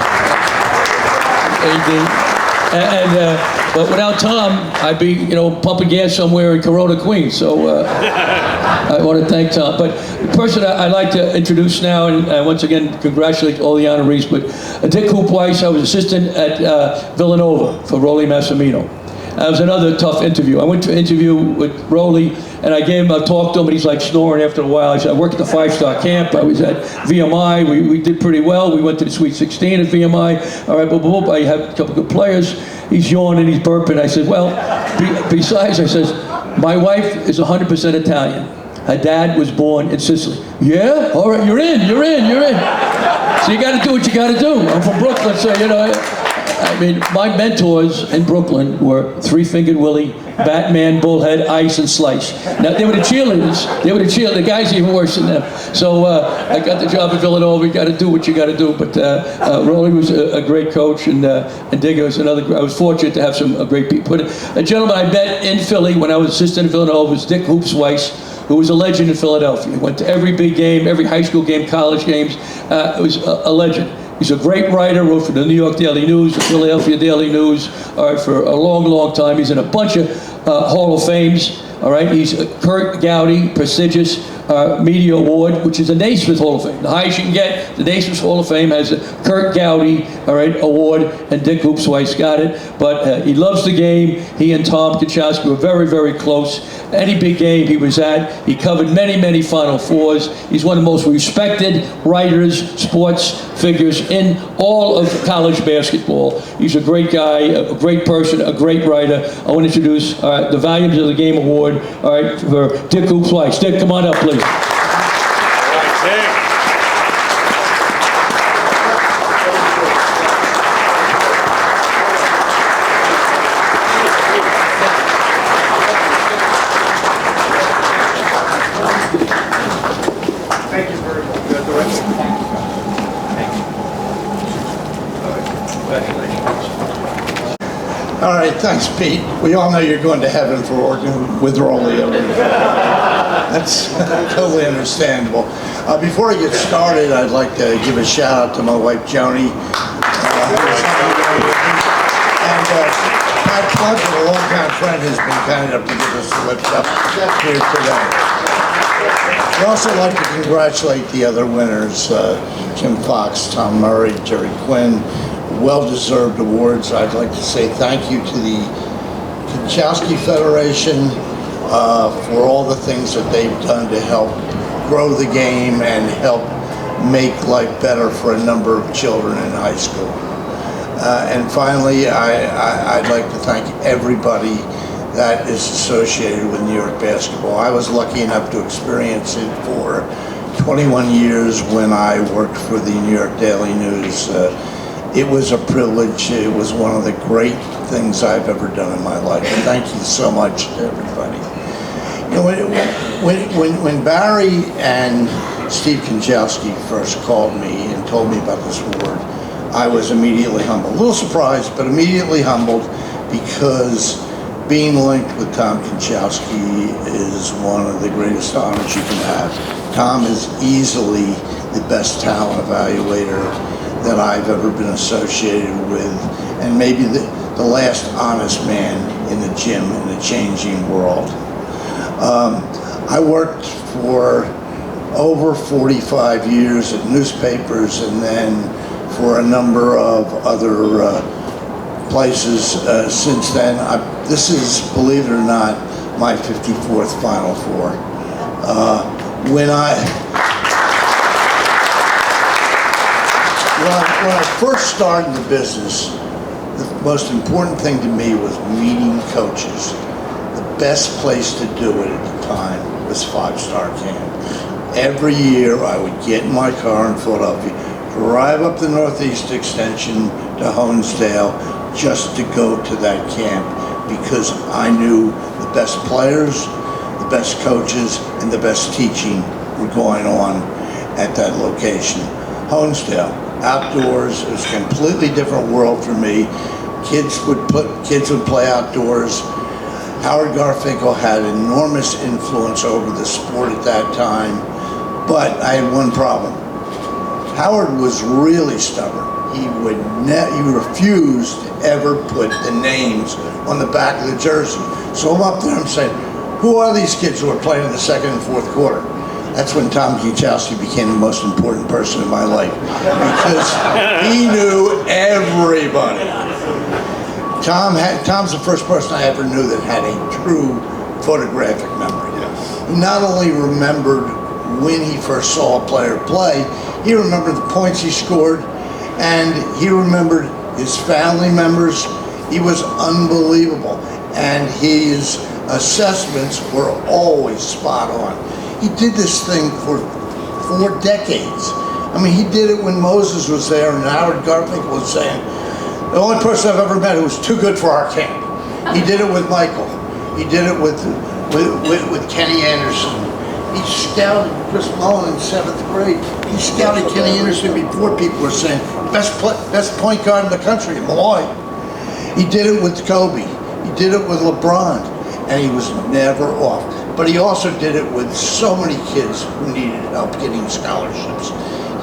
But without Tom, I'd be, you know, pumping gas somewhere in Corona, Queens. So I want to thank Tom. But the person I'd like to introduce now, and once again, congratulate all the honorees, but Dick Hoop Weiss, I was assistant at Villanova for Rolly Massimino. That was another tough interview. I went to an interview with Roley, and I gave him a talk to him, and he's like snoring after a while. I said, I worked at the 5-star camp. I was at VMI. We did pretty well. We went to the Sweet 16 at VMI. All right, boop, boop, boop. I had a couple good players. He's yawning, he's burping. I said, well, besides, I says, my wife is 100% Italian. Her dad was born in Sicily. Yeah? All right, you're in. So you got to do what you got to do. I'm from Brooklyn, so, you know, I mean, my mentors in Brooklyn were Three-Fingered Willie, Batman, Bullhead, Ice, and Slice. Now, they were the cheerleaders. The guys even worse than them. So I got the job at Villanova. You got to do what you got to do. But Roley was a great coach, and Digger was another. I was fortunate to have some great people. But a gentleman I met in Philly when I was assistant at Villanova was Dick Hoops Weiss, who was a legend in Philadelphia. He went to every big game, every high school game, college games. It was a legend. He's a great writer, wrote for the New York Daily News, the Philadelphia Daily News, all right, for a long, long time. He's in a bunch of Hall of Fames, all right? He's a Kurt Gowdy prestigious Media Award, which is a Naismith Hall of Fame. The highest you can get, the Naismith Hall of Fame has a Kurt Gowdy, all right, award, and Dick Hoops Weiss got it. But he loves the game. He and Tom Konchalski were very, very close. Any big game he was at, he covered many, many Final Fours. He's one of the most respected writers, sports figures in all of college basketball. He's a great guy, a great person, a great writer. I want to introduce the Volumes of the Game Award, all right, for Dick Hoops Weiss. Dick, come on up, please. All right, thanks, Pete. We all know you're going to heaven for working with Roley. That's totally understandable. Before I get started, I'd like to give a shout out to my wife, Joni. And Pat Pleasant, a longtime friend, has been kind enough to give us a lift up here today. I'd also like to congratulate the other winners, Jim Fox, Tom Murray, Jerry Quinn. Well-deserved awards. I'd like to say thank you to the Konchalski Federation for all the things that they've done to help grow the game and help make life better for a number of children in high school. And finally, I'd like to thank everybody that is associated with New York basketball. I was lucky enough to experience it for 21 years when I worked for the New York Daily News. It was a privilege. It was one of the great things I've ever done in my life. And thank you so much to everybody. You know, when Barry and Steve Konchalski first called me and told me about this award, I was immediately humbled. A little surprised, but immediately humbled, because being linked with Tom Konchalski is one of the greatest honors you can have. Tom is easily the best talent evaluator that I've ever been associated with, and maybe the last honest man in the gym in a changing world. I worked for over 45 years at newspapers, and then for a number of other places since then. This is, believe it or not, my 54th Final Four. When I first started the business, the most important thing to me was meeting coaches. The best place to do it at the time was 5-star camp. Every year I would get in my car in Philadelphia, drive up the Northeast Extension to Honesdale just to go to that camp, because I knew the best players, the best coaches, and the best teaching were going on at that location. Honesdale, outdoors, it was a completely different world for me. Kids would play outdoors. Howard Garfinkel had enormous influence over the sport at that time, but I had one problem. Howard was really stubborn. He refused to ever put the names on the back of the jersey. So I'm up there and saying, who are these kids who are playing in the second and fourth quarter? That's when Tom Konchalski became the most important person in my life, because he knew everybody. Tom's the first person I ever knew that had a true photographic memory. He not only remembered when he first saw a player play, he remembered the points he scored, and he remembered his family members. He was unbelievable, and his assessments were always spot on. He did this thing for 4 decades. I mean, he did it when Moses was there and Howard Garfinkel was saying, the only person I've ever met who was too good for our camp. He did it with Michael. He did it with Kenny Anderson. He scouted Chris Mullen in 7th grade. He scouted Kenny Anderson before people were saying, best point guard in the country, Malloy. He did it with Kobe. He did it with LeBron, and he was never off. But he also did it with so many kids who needed help getting scholarships.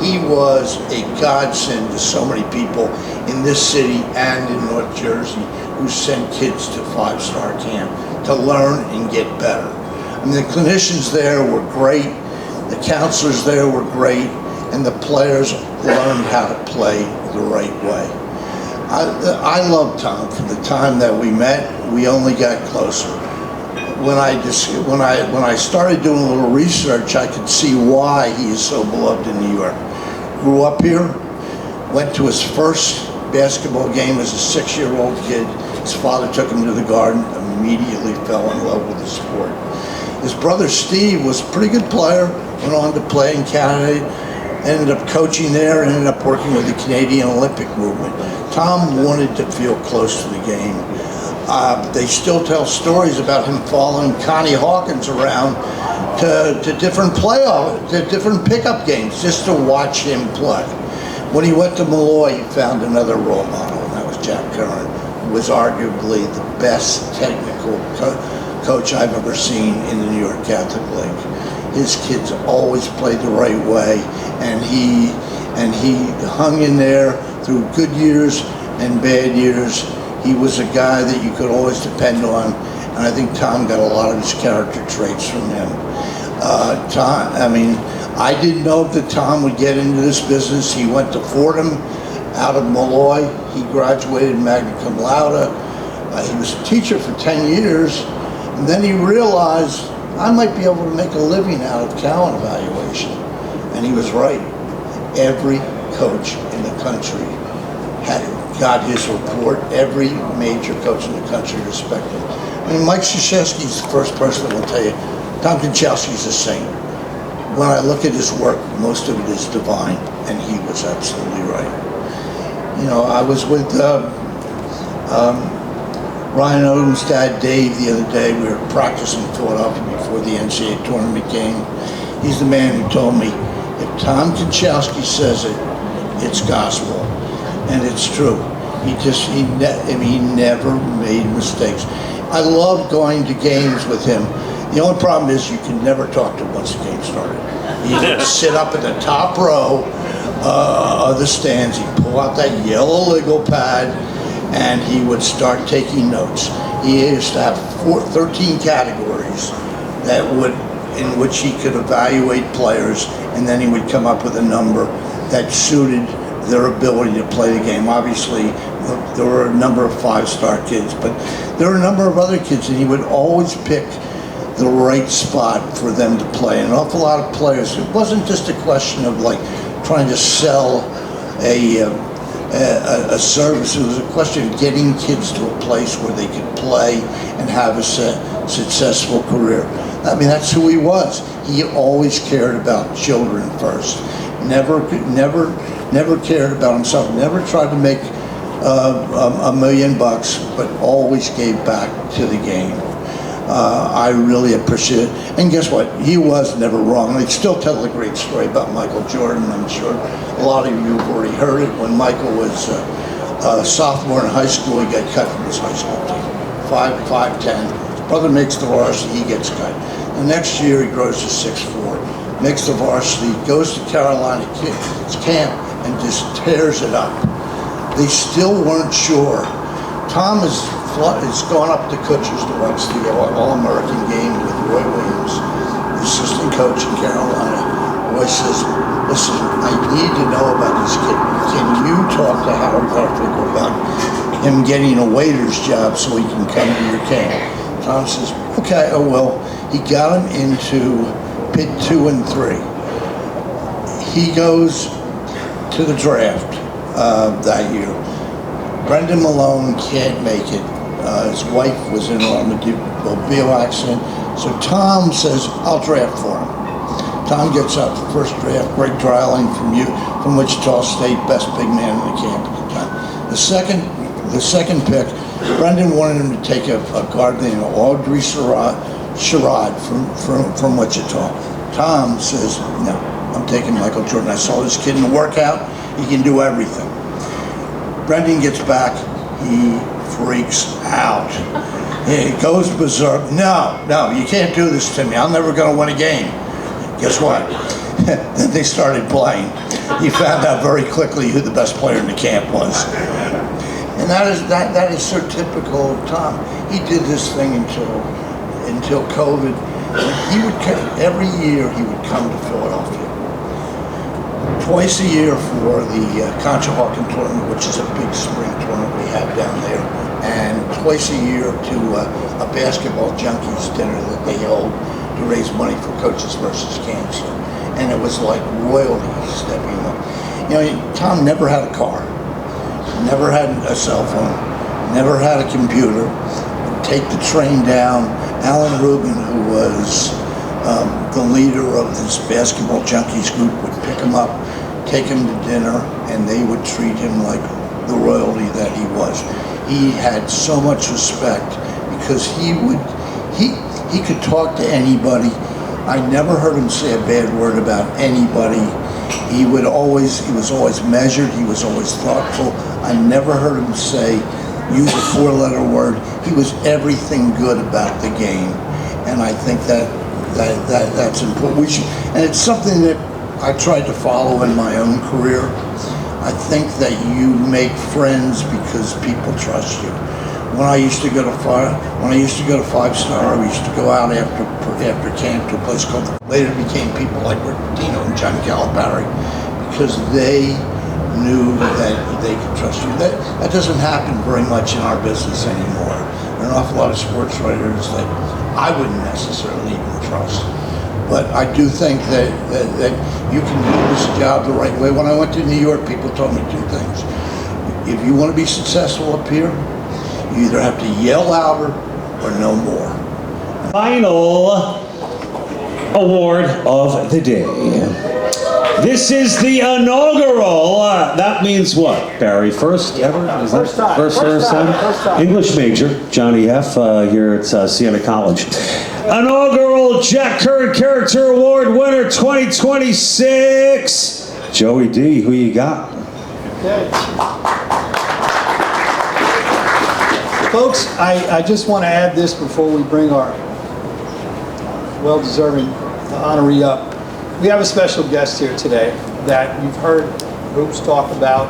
He was a godsend to so many people in this city and in North Jersey who sent kids to 5-star camp to learn and get better. I mean, the clinicians there were great, the counselors there were great, and the players learned how to play the right way. I love Tom. From the time that we met, we only got closer. When I started doing a little research, I could see why he is so beloved in New York. Grew up here, went to his first basketball game as a 6-year-old kid. His father took him to the Garden, immediately fell in love with the sport. His brother Steve was a pretty good player, went on to play in Canada, ended up coaching there, ended up working with the Canadian Olympic movement. Tom wanted to feel close to the game. They still tell stories about him following Connie Hawkins around to different different pickup games just to watch him play. When he went to Malloy, he found another role model, and that was Jack Curran, who was arguably the best technical coach I've ever seen in the New York Catholic League. His kids always played the right way, and he hung in there through good years and bad years. He was a guy that you could always depend on, and I think Tom got a lot of his character traits from him. I didn't know that Tom would get into this business. He went to Fordham out of Malloy. He graduated magna cum laude. He was a teacher for 10 years, and then he realized, I might be able to make a living out of talent evaluation. And he was right. Every coach in the country got his report. Every major coach in the country respected him. I mean, Mike Krzyzewski's the first person that will tell you, Tom Konchalski's a saint. When I look at his work, most of it is divine, and he was absolutely right. You know, I was with Ryan Odom's dad, Dave, the other day. We were practicing in Philadelphia before the NCAA tournament game. He's the man who told me, if Tom Konchalski says it, it's gospel. And it's true. He never made mistakes. I loved going to games with him. The only problem is you can never talk to him once the game started. He would sit up in the top row of the stands. He'd pull out that yellow legal pad, and he would start taking notes. He used to have 13 categories in which he could evaluate players, and then he would come up with a number that suited their ability to play the game. Obviously, there were a number of 5-star kids, but there were a number of other kids, and he would always pick the right spot for them to play. An awful lot of players, it wasn't just a question of like trying to sell a service, it was a question of getting kids to a place where they could play and have a successful career. I mean, that's who he was. He always cared about children first. Never cared about himself. Never tried to make $1 million, but always gave back to the game. I really appreciate it. And guess what? He was never wrong. They still tell a great story about Michael Jordan. I'm sure a lot of you have already heard it. When Michael was a sophomore in high school, he got cut from his high school team. 5'10". His brother makes the varsity, he gets cut. The next year he grows to 6'4", makes the varsity, goes to Carolina camp, and just tears it up. They still weren't sure. Tom is gone up to Kutcher's to watch the All-American game with Roy Williams, the assistant coach in Carolina. Roy says, listen, I need to know about this kid. Can you talk to Howard Garfinkel about him getting a waiter's job so he can come to your camp. Tom says, okay, oh well. He got him into pit 2 and 3. He goes to the draft that year. Brendan Malone can't make it. His wife was in an automobile accident. So Tom says, I'll draft for him. Tom gets up, first draft, Greg Dreiling from Wichita State, best big man in the camp at the time. The second pick, Brendan wanted him to take a guard named Audrey Sherrod from Wichita. Tom says, no, I'm taking Michael Jordan. I saw this kid in the workout. He can do everything. Brendan gets back. He freaks out. He goes berserk. No, you can't do this to me. I'm never going to win a game. Guess what? Then they started playing. He found out very quickly who the best player in the camp was. And that is so typical of Tom. He did this thing until COVID. He would every year he would come to Philadelphia. Twice a year for the Konchalski tournament, which is a big spring tournament we have down there, and twice a year to a basketball junkies dinner that they hold to raise money for Coaches versus Cancer. And it was like royalty stepping up. You know, Tom never had a car, never had a cell phone, never had a computer. Take the train down. Alan Rubin, who was the leader of this basketball junkies group, would pick him up, take him to dinner, and they would treat him like the royalty that he was. He had so much respect because he could talk to anybody. I never heard him say a bad word about anybody. He was always measured. He was always thoughtful. I never heard him use a 4-letter word. He was everything good about the game, and I think that's important. And it's something that I tried to follow in my own career. I think that you make friends because people trust you. When I used to go to 5-star, we used to go out after camp to a place called. Later became people like Rick Pitino and John Calipari, because they knew that they could trust you. That doesn't happen very much in our business anymore. There are an awful lot of sports writers that I wouldn't necessarily even trust. But I do think that you can do this job the right way. When I went to New York, people told me 2 things. If you want to be successful up here, you either have to yell louder or no more. Final award of the day. This is the inaugural, that means what, Barry? First ever? Is that first time? English major, Johnny F. Here at Siena College. Inaugural Jack Curran Character Award winner 2026. Joey D, who you got? Okay. Folks, I just want to add this before we bring our well-deserving honoree up. We have a special guest here today that you've heard groups talk about,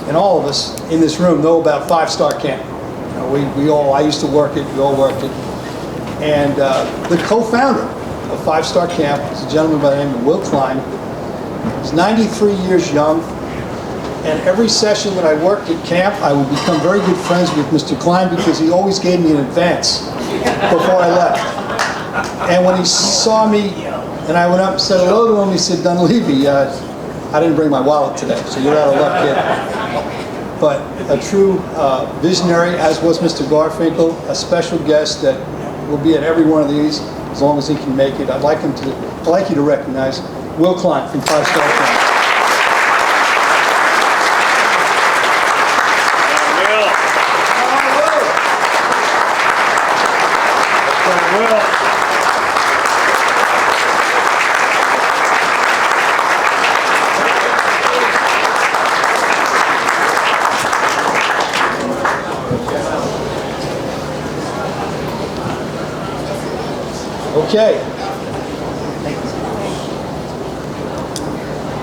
and all of us in this room know about 5-Star Camp. You know, I used to work it, we all worked it. And the co-founder of 5-Star Camp is a gentleman by the name of Will Klein. He's 93 years young, and every session that I worked at camp, I would become very good friends with Mr. Klein because he always gave me an advance before I left. And when he saw me, and I went up and said hello to him, he said, Dunleavy, I didn't bring my wallet today, so you're out of luck, kid. But a true visionary, as was Mr. Garfinkel, a special guest that will be at every one of these as long as he can make it. I'd like you to recognize Will Klein from 5-Star Camp. Okay.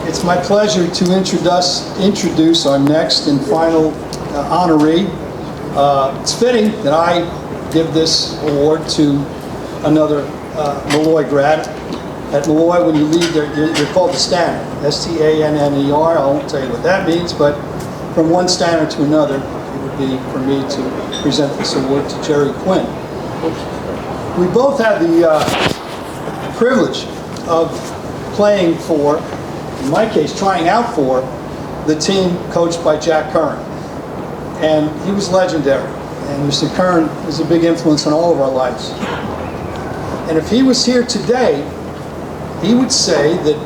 It's my pleasure to introduce our next and final honoree. It's fitting that I give this award to another Malloy grad. At Malloy, when you leave, you're called the Stanner, S-T-A-N-N-E-R. I won't tell you what that means, but from one Stanner to another. it would be for me to present this award to Jerry Quinn. We both had the privilege of playing for, in my case, trying out for, the team coached by Jack Curran. And he was legendary. And Mr. Curran was a big influence on all of our lives. And if he was here today, he would say that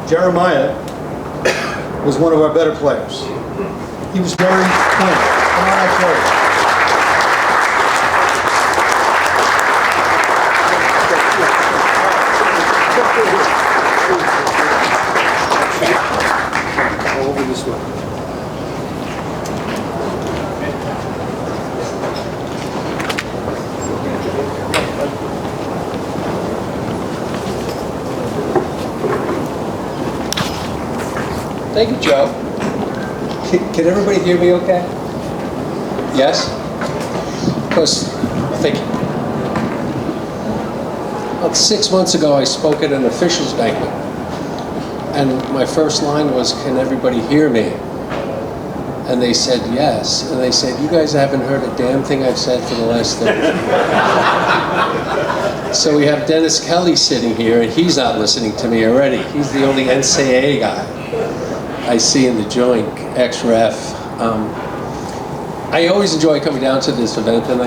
Jeremiah was one of our better players. He was Jerry Quinn. Come on up, Jerry. Over this way. Thank you, Joe. Can everybody hear me okay? Yes? Because, thank you. About 6 months ago, I spoke at an officials banquet. And my first line was, "Can everybody hear me?" And they said yes. And they said, "You guys haven't heard a damn thing I've said for the last 30 years." So we have Dennis Kelly sitting here, and he's not listening to me already. He's the only NCAA guy I see in the joint, ex-ref. I always enjoy coming down to this event, and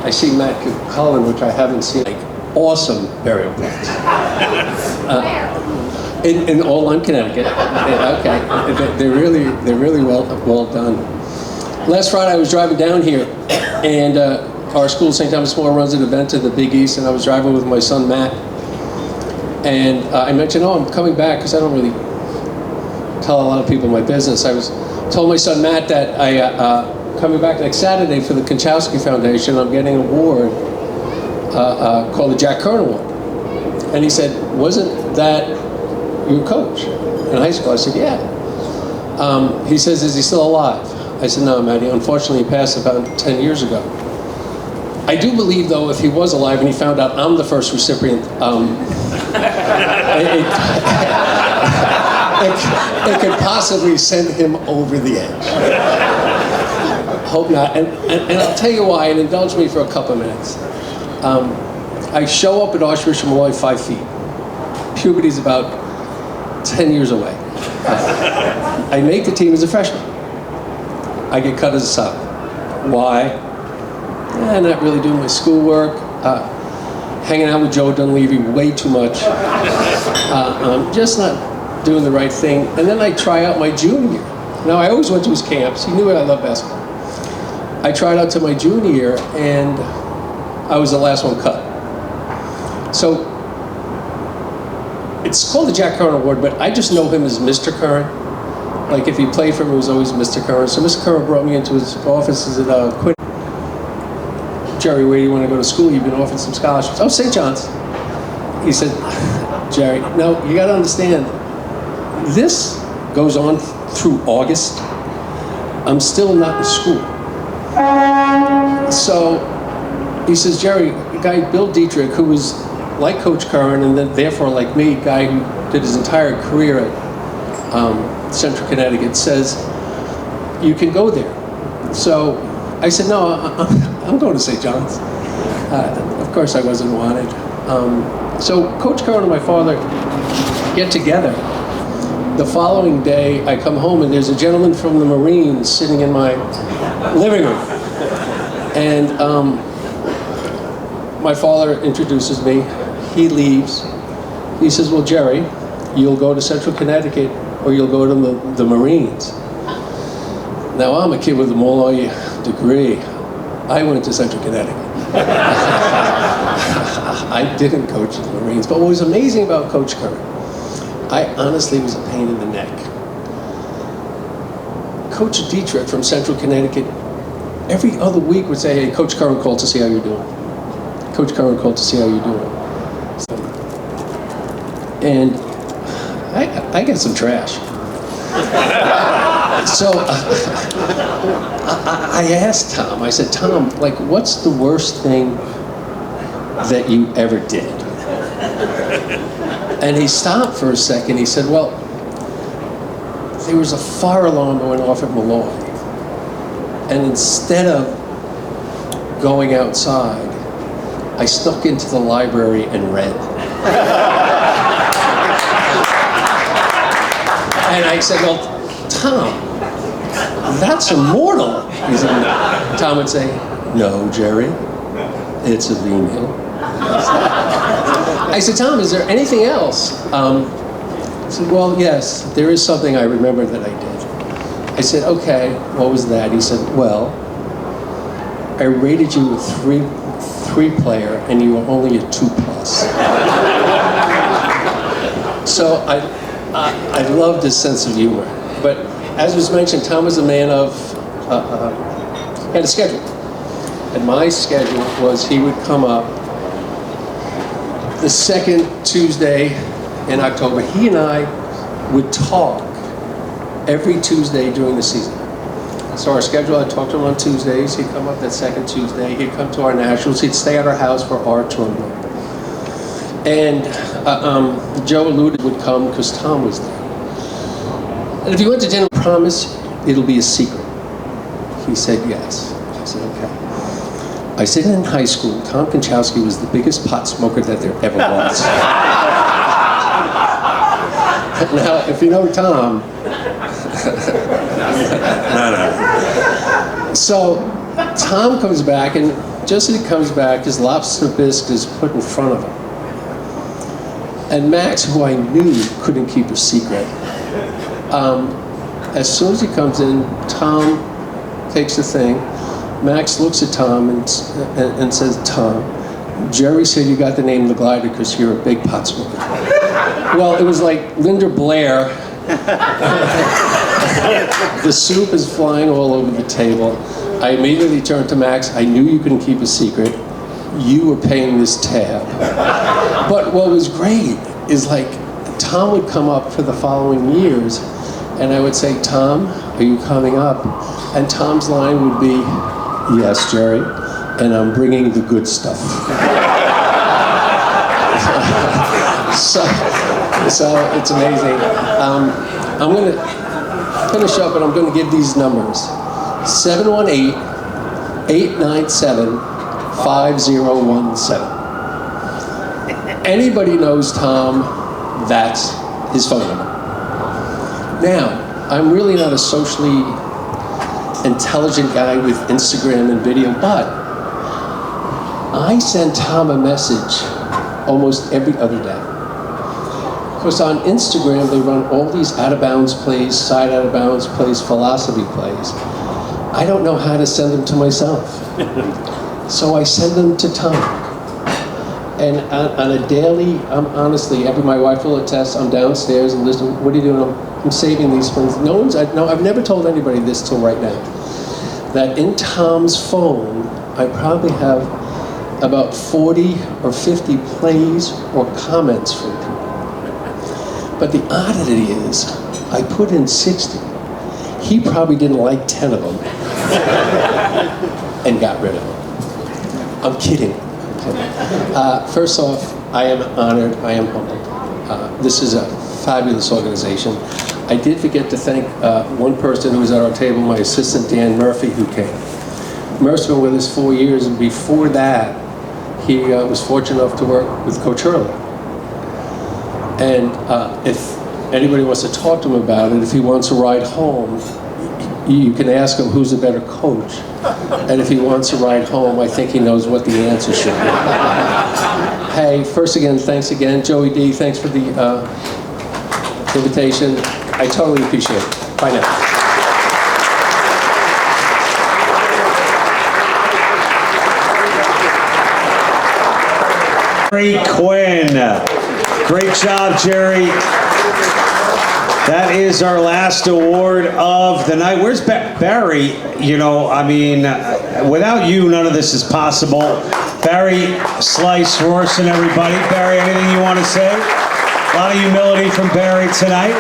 I see Matt Cullen, which I haven't seen, like awesome burial plots. In Old Connecticut. Okay, they're really well done. Last Friday I was driving down here, and our school, St. Thomas More, runs an event in the Big East, and I was driving with my son Matt, and I mentioned, "Oh, I'm coming back," because I don't really tell a lot of people my business. I told my son Matt that I coming back next Saturday for the Konchalski Foundation. I'm getting an award called the Jack Curran Award, and he said, "Wasn't that your coach in high school?" I said, "Yeah." He says, "Is he still alive?" I said, "No, Matty. Unfortunately, he passed about 10 years ago." I do believe, though, if he was alive and he found out I'm the first recipient, it could possibly send him over the edge. Hope not. And I'll tell you why, and indulge me for a couple of minutes. I show up at Archbishop Malloy 5 feet. Puberty's about 10 years away. I make the team as a freshman. I get cut as a sophomore. Why? Not really doing my schoolwork. Hanging out with Joe Dunleavy way too much. Just not doing the right thing. And then I try out my junior year. Now, I always went to his camps. He knew I loved basketball. I tried out to my junior year, and I was the last one cut. So it's called the Jack Curran Award, but I just know him as Mr. Curran. Like, if he played for me, it was always Mr. Curran. So Mr. Curran brought me into his office and said, "Quinn, Jerry, where do you want to go to school? You've been offered some scholarships." "Oh, St. John's." He said, "Jerry, no, you got to understand, this goes on through August. I'm still not in school." So he says, "Jerry, a guy, Bill Dietrich, who was like Coach Curran, and then therefore like me, a guy who did his entire career at Central Connecticut, says you can go there." So I said, "No, I'm going to St. John's." Of course I wasn't wanted. So Coach Curran and my father get together. The following day I come home and there's a gentleman from the Marines sitting in my living room. And my father introduces me. He leaves. He says, "Well, Jerry, you'll go to Central Connecticut or you'll go to the Marines." Now, I'm a kid with a Malloy degree. I went to Central Connecticut. I didn't coach the Marines. But what was amazing about Coach Curran, I honestly was a pain in the neck. Coach Dietrich from Central Connecticut, every other week would say, "Hey, Coach Curran called to see how you're doing. Coach Curran called to see how you're doing." And I get some trash. So I asked Tom, I said, "Tom, like, what's the worst thing that you ever did?" And he stopped for a second. He said, "Well, there was a fire alarm that went off at Malloy. And instead of going outside, I snuck into the library and read. And I said, well, Tom, that's immortal. He said, Tom would say, no, Jerry, it's a venial. I said, Tom, is there anything else? He said, well, yes, there is something I remember that I did. I said, okay, what was that? He said, well, I rated you a three player and you were only a 2+. So I loved his sense of humor. But as was mentioned, Tom was a man of, he had a schedule. And my schedule was he would come up the second Tuesday in October. He and I would talk every Tuesday during the season. So our schedule, I'd talk to him on Tuesdays. He'd come up that second Tuesday. He'd come to our nationals. He'd stay at our house for our tournament. And Joe alluded would come because Tom was there. And if he went to dinner, promise it'll be a secret. He said yes. I said, okay. I said in high school, Tom Konchalski was the biggest pot smoker that there ever was. Now, if you know Tom, no. So Tom comes back, and just as he comes back, his lobster bisque is put in front of him. And Max, who I knew couldn't keep a secret, as soon as he comes in, Tom takes the thing. Max looks at Tom and says, Tom, Jerry said you got the name the glider because you're a big pot smoker. Well, it was like Linda Blair. The soup is flying all over the table. I immediately turned to Max. I knew you couldn't keep a secret. You were paying this tab. But what was great is like Tom would come up for the following years and I would say, Tom, are you coming up? And Tom's line would be, yes, Jerry, and I'm bringing the good stuff. So it's amazing. I'm going to finish up and I'm going to give these numbers. 718-897-5017. Anybody knows Tom, that's his phone number. Now, I'm really not a socially intelligent guy with Instagram and video, but I send Tom a message almost every other day. Because on Instagram, they run all these out-of-bounds plays, side out-of-bounds plays, philosophy plays. I don't know how to send them to myself. So I send them to Tom. And on a daily, honestly, my wife will attest, I'm downstairs and listen, what are you doing? I'm saving these things. I've never told anybody this till right now. That in Tom's phone, I probably have about 40 or 50 plays or comments from people. But the oddity is, I put in 60. He probably didn't like 10 of them and got rid of them. I'm kidding. First off, I am honored, I am humbled. This is a fabulous organization. I did forget to thank one person who was at our table, my assistant, Dan Murphy, who came. Murph's been with us 4 years, and before that, he was fortunate enough to work with Coach Hurley. And if anybody wants to talk to him about it, if he wants a ride home, you can ask him who's a better coach. And if he wants a ride home, I think he knows what the answer should be. Hey, first again, thanks again. Joey D, thanks for the invitation. I totally appreciate it. Bye now. Jerry Quinn. Great job, Jerry. That is our last award of the night. Where's Barry? You know, I mean, without you, none of this is possible. Barry Slice, Rorson, everybody. Barry, anything you want to say? A lot of humility from Barry tonight.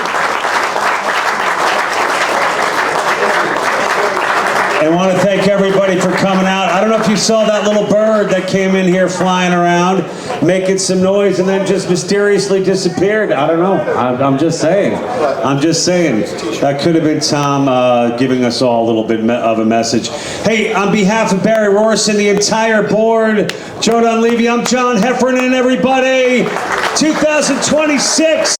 I want to thank everybody for coming out. I don't know if you saw that little bird that came in here flying around. making some noise and then just mysteriously disappeared. I don't know. I'm just saying. I'm just saying. That could have been Tom giving us all a little bit of a message. Hey, on behalf of Barry Rorson, the entire board, Joe Dunleavy, I'm John Heffernan, everybody. 2026.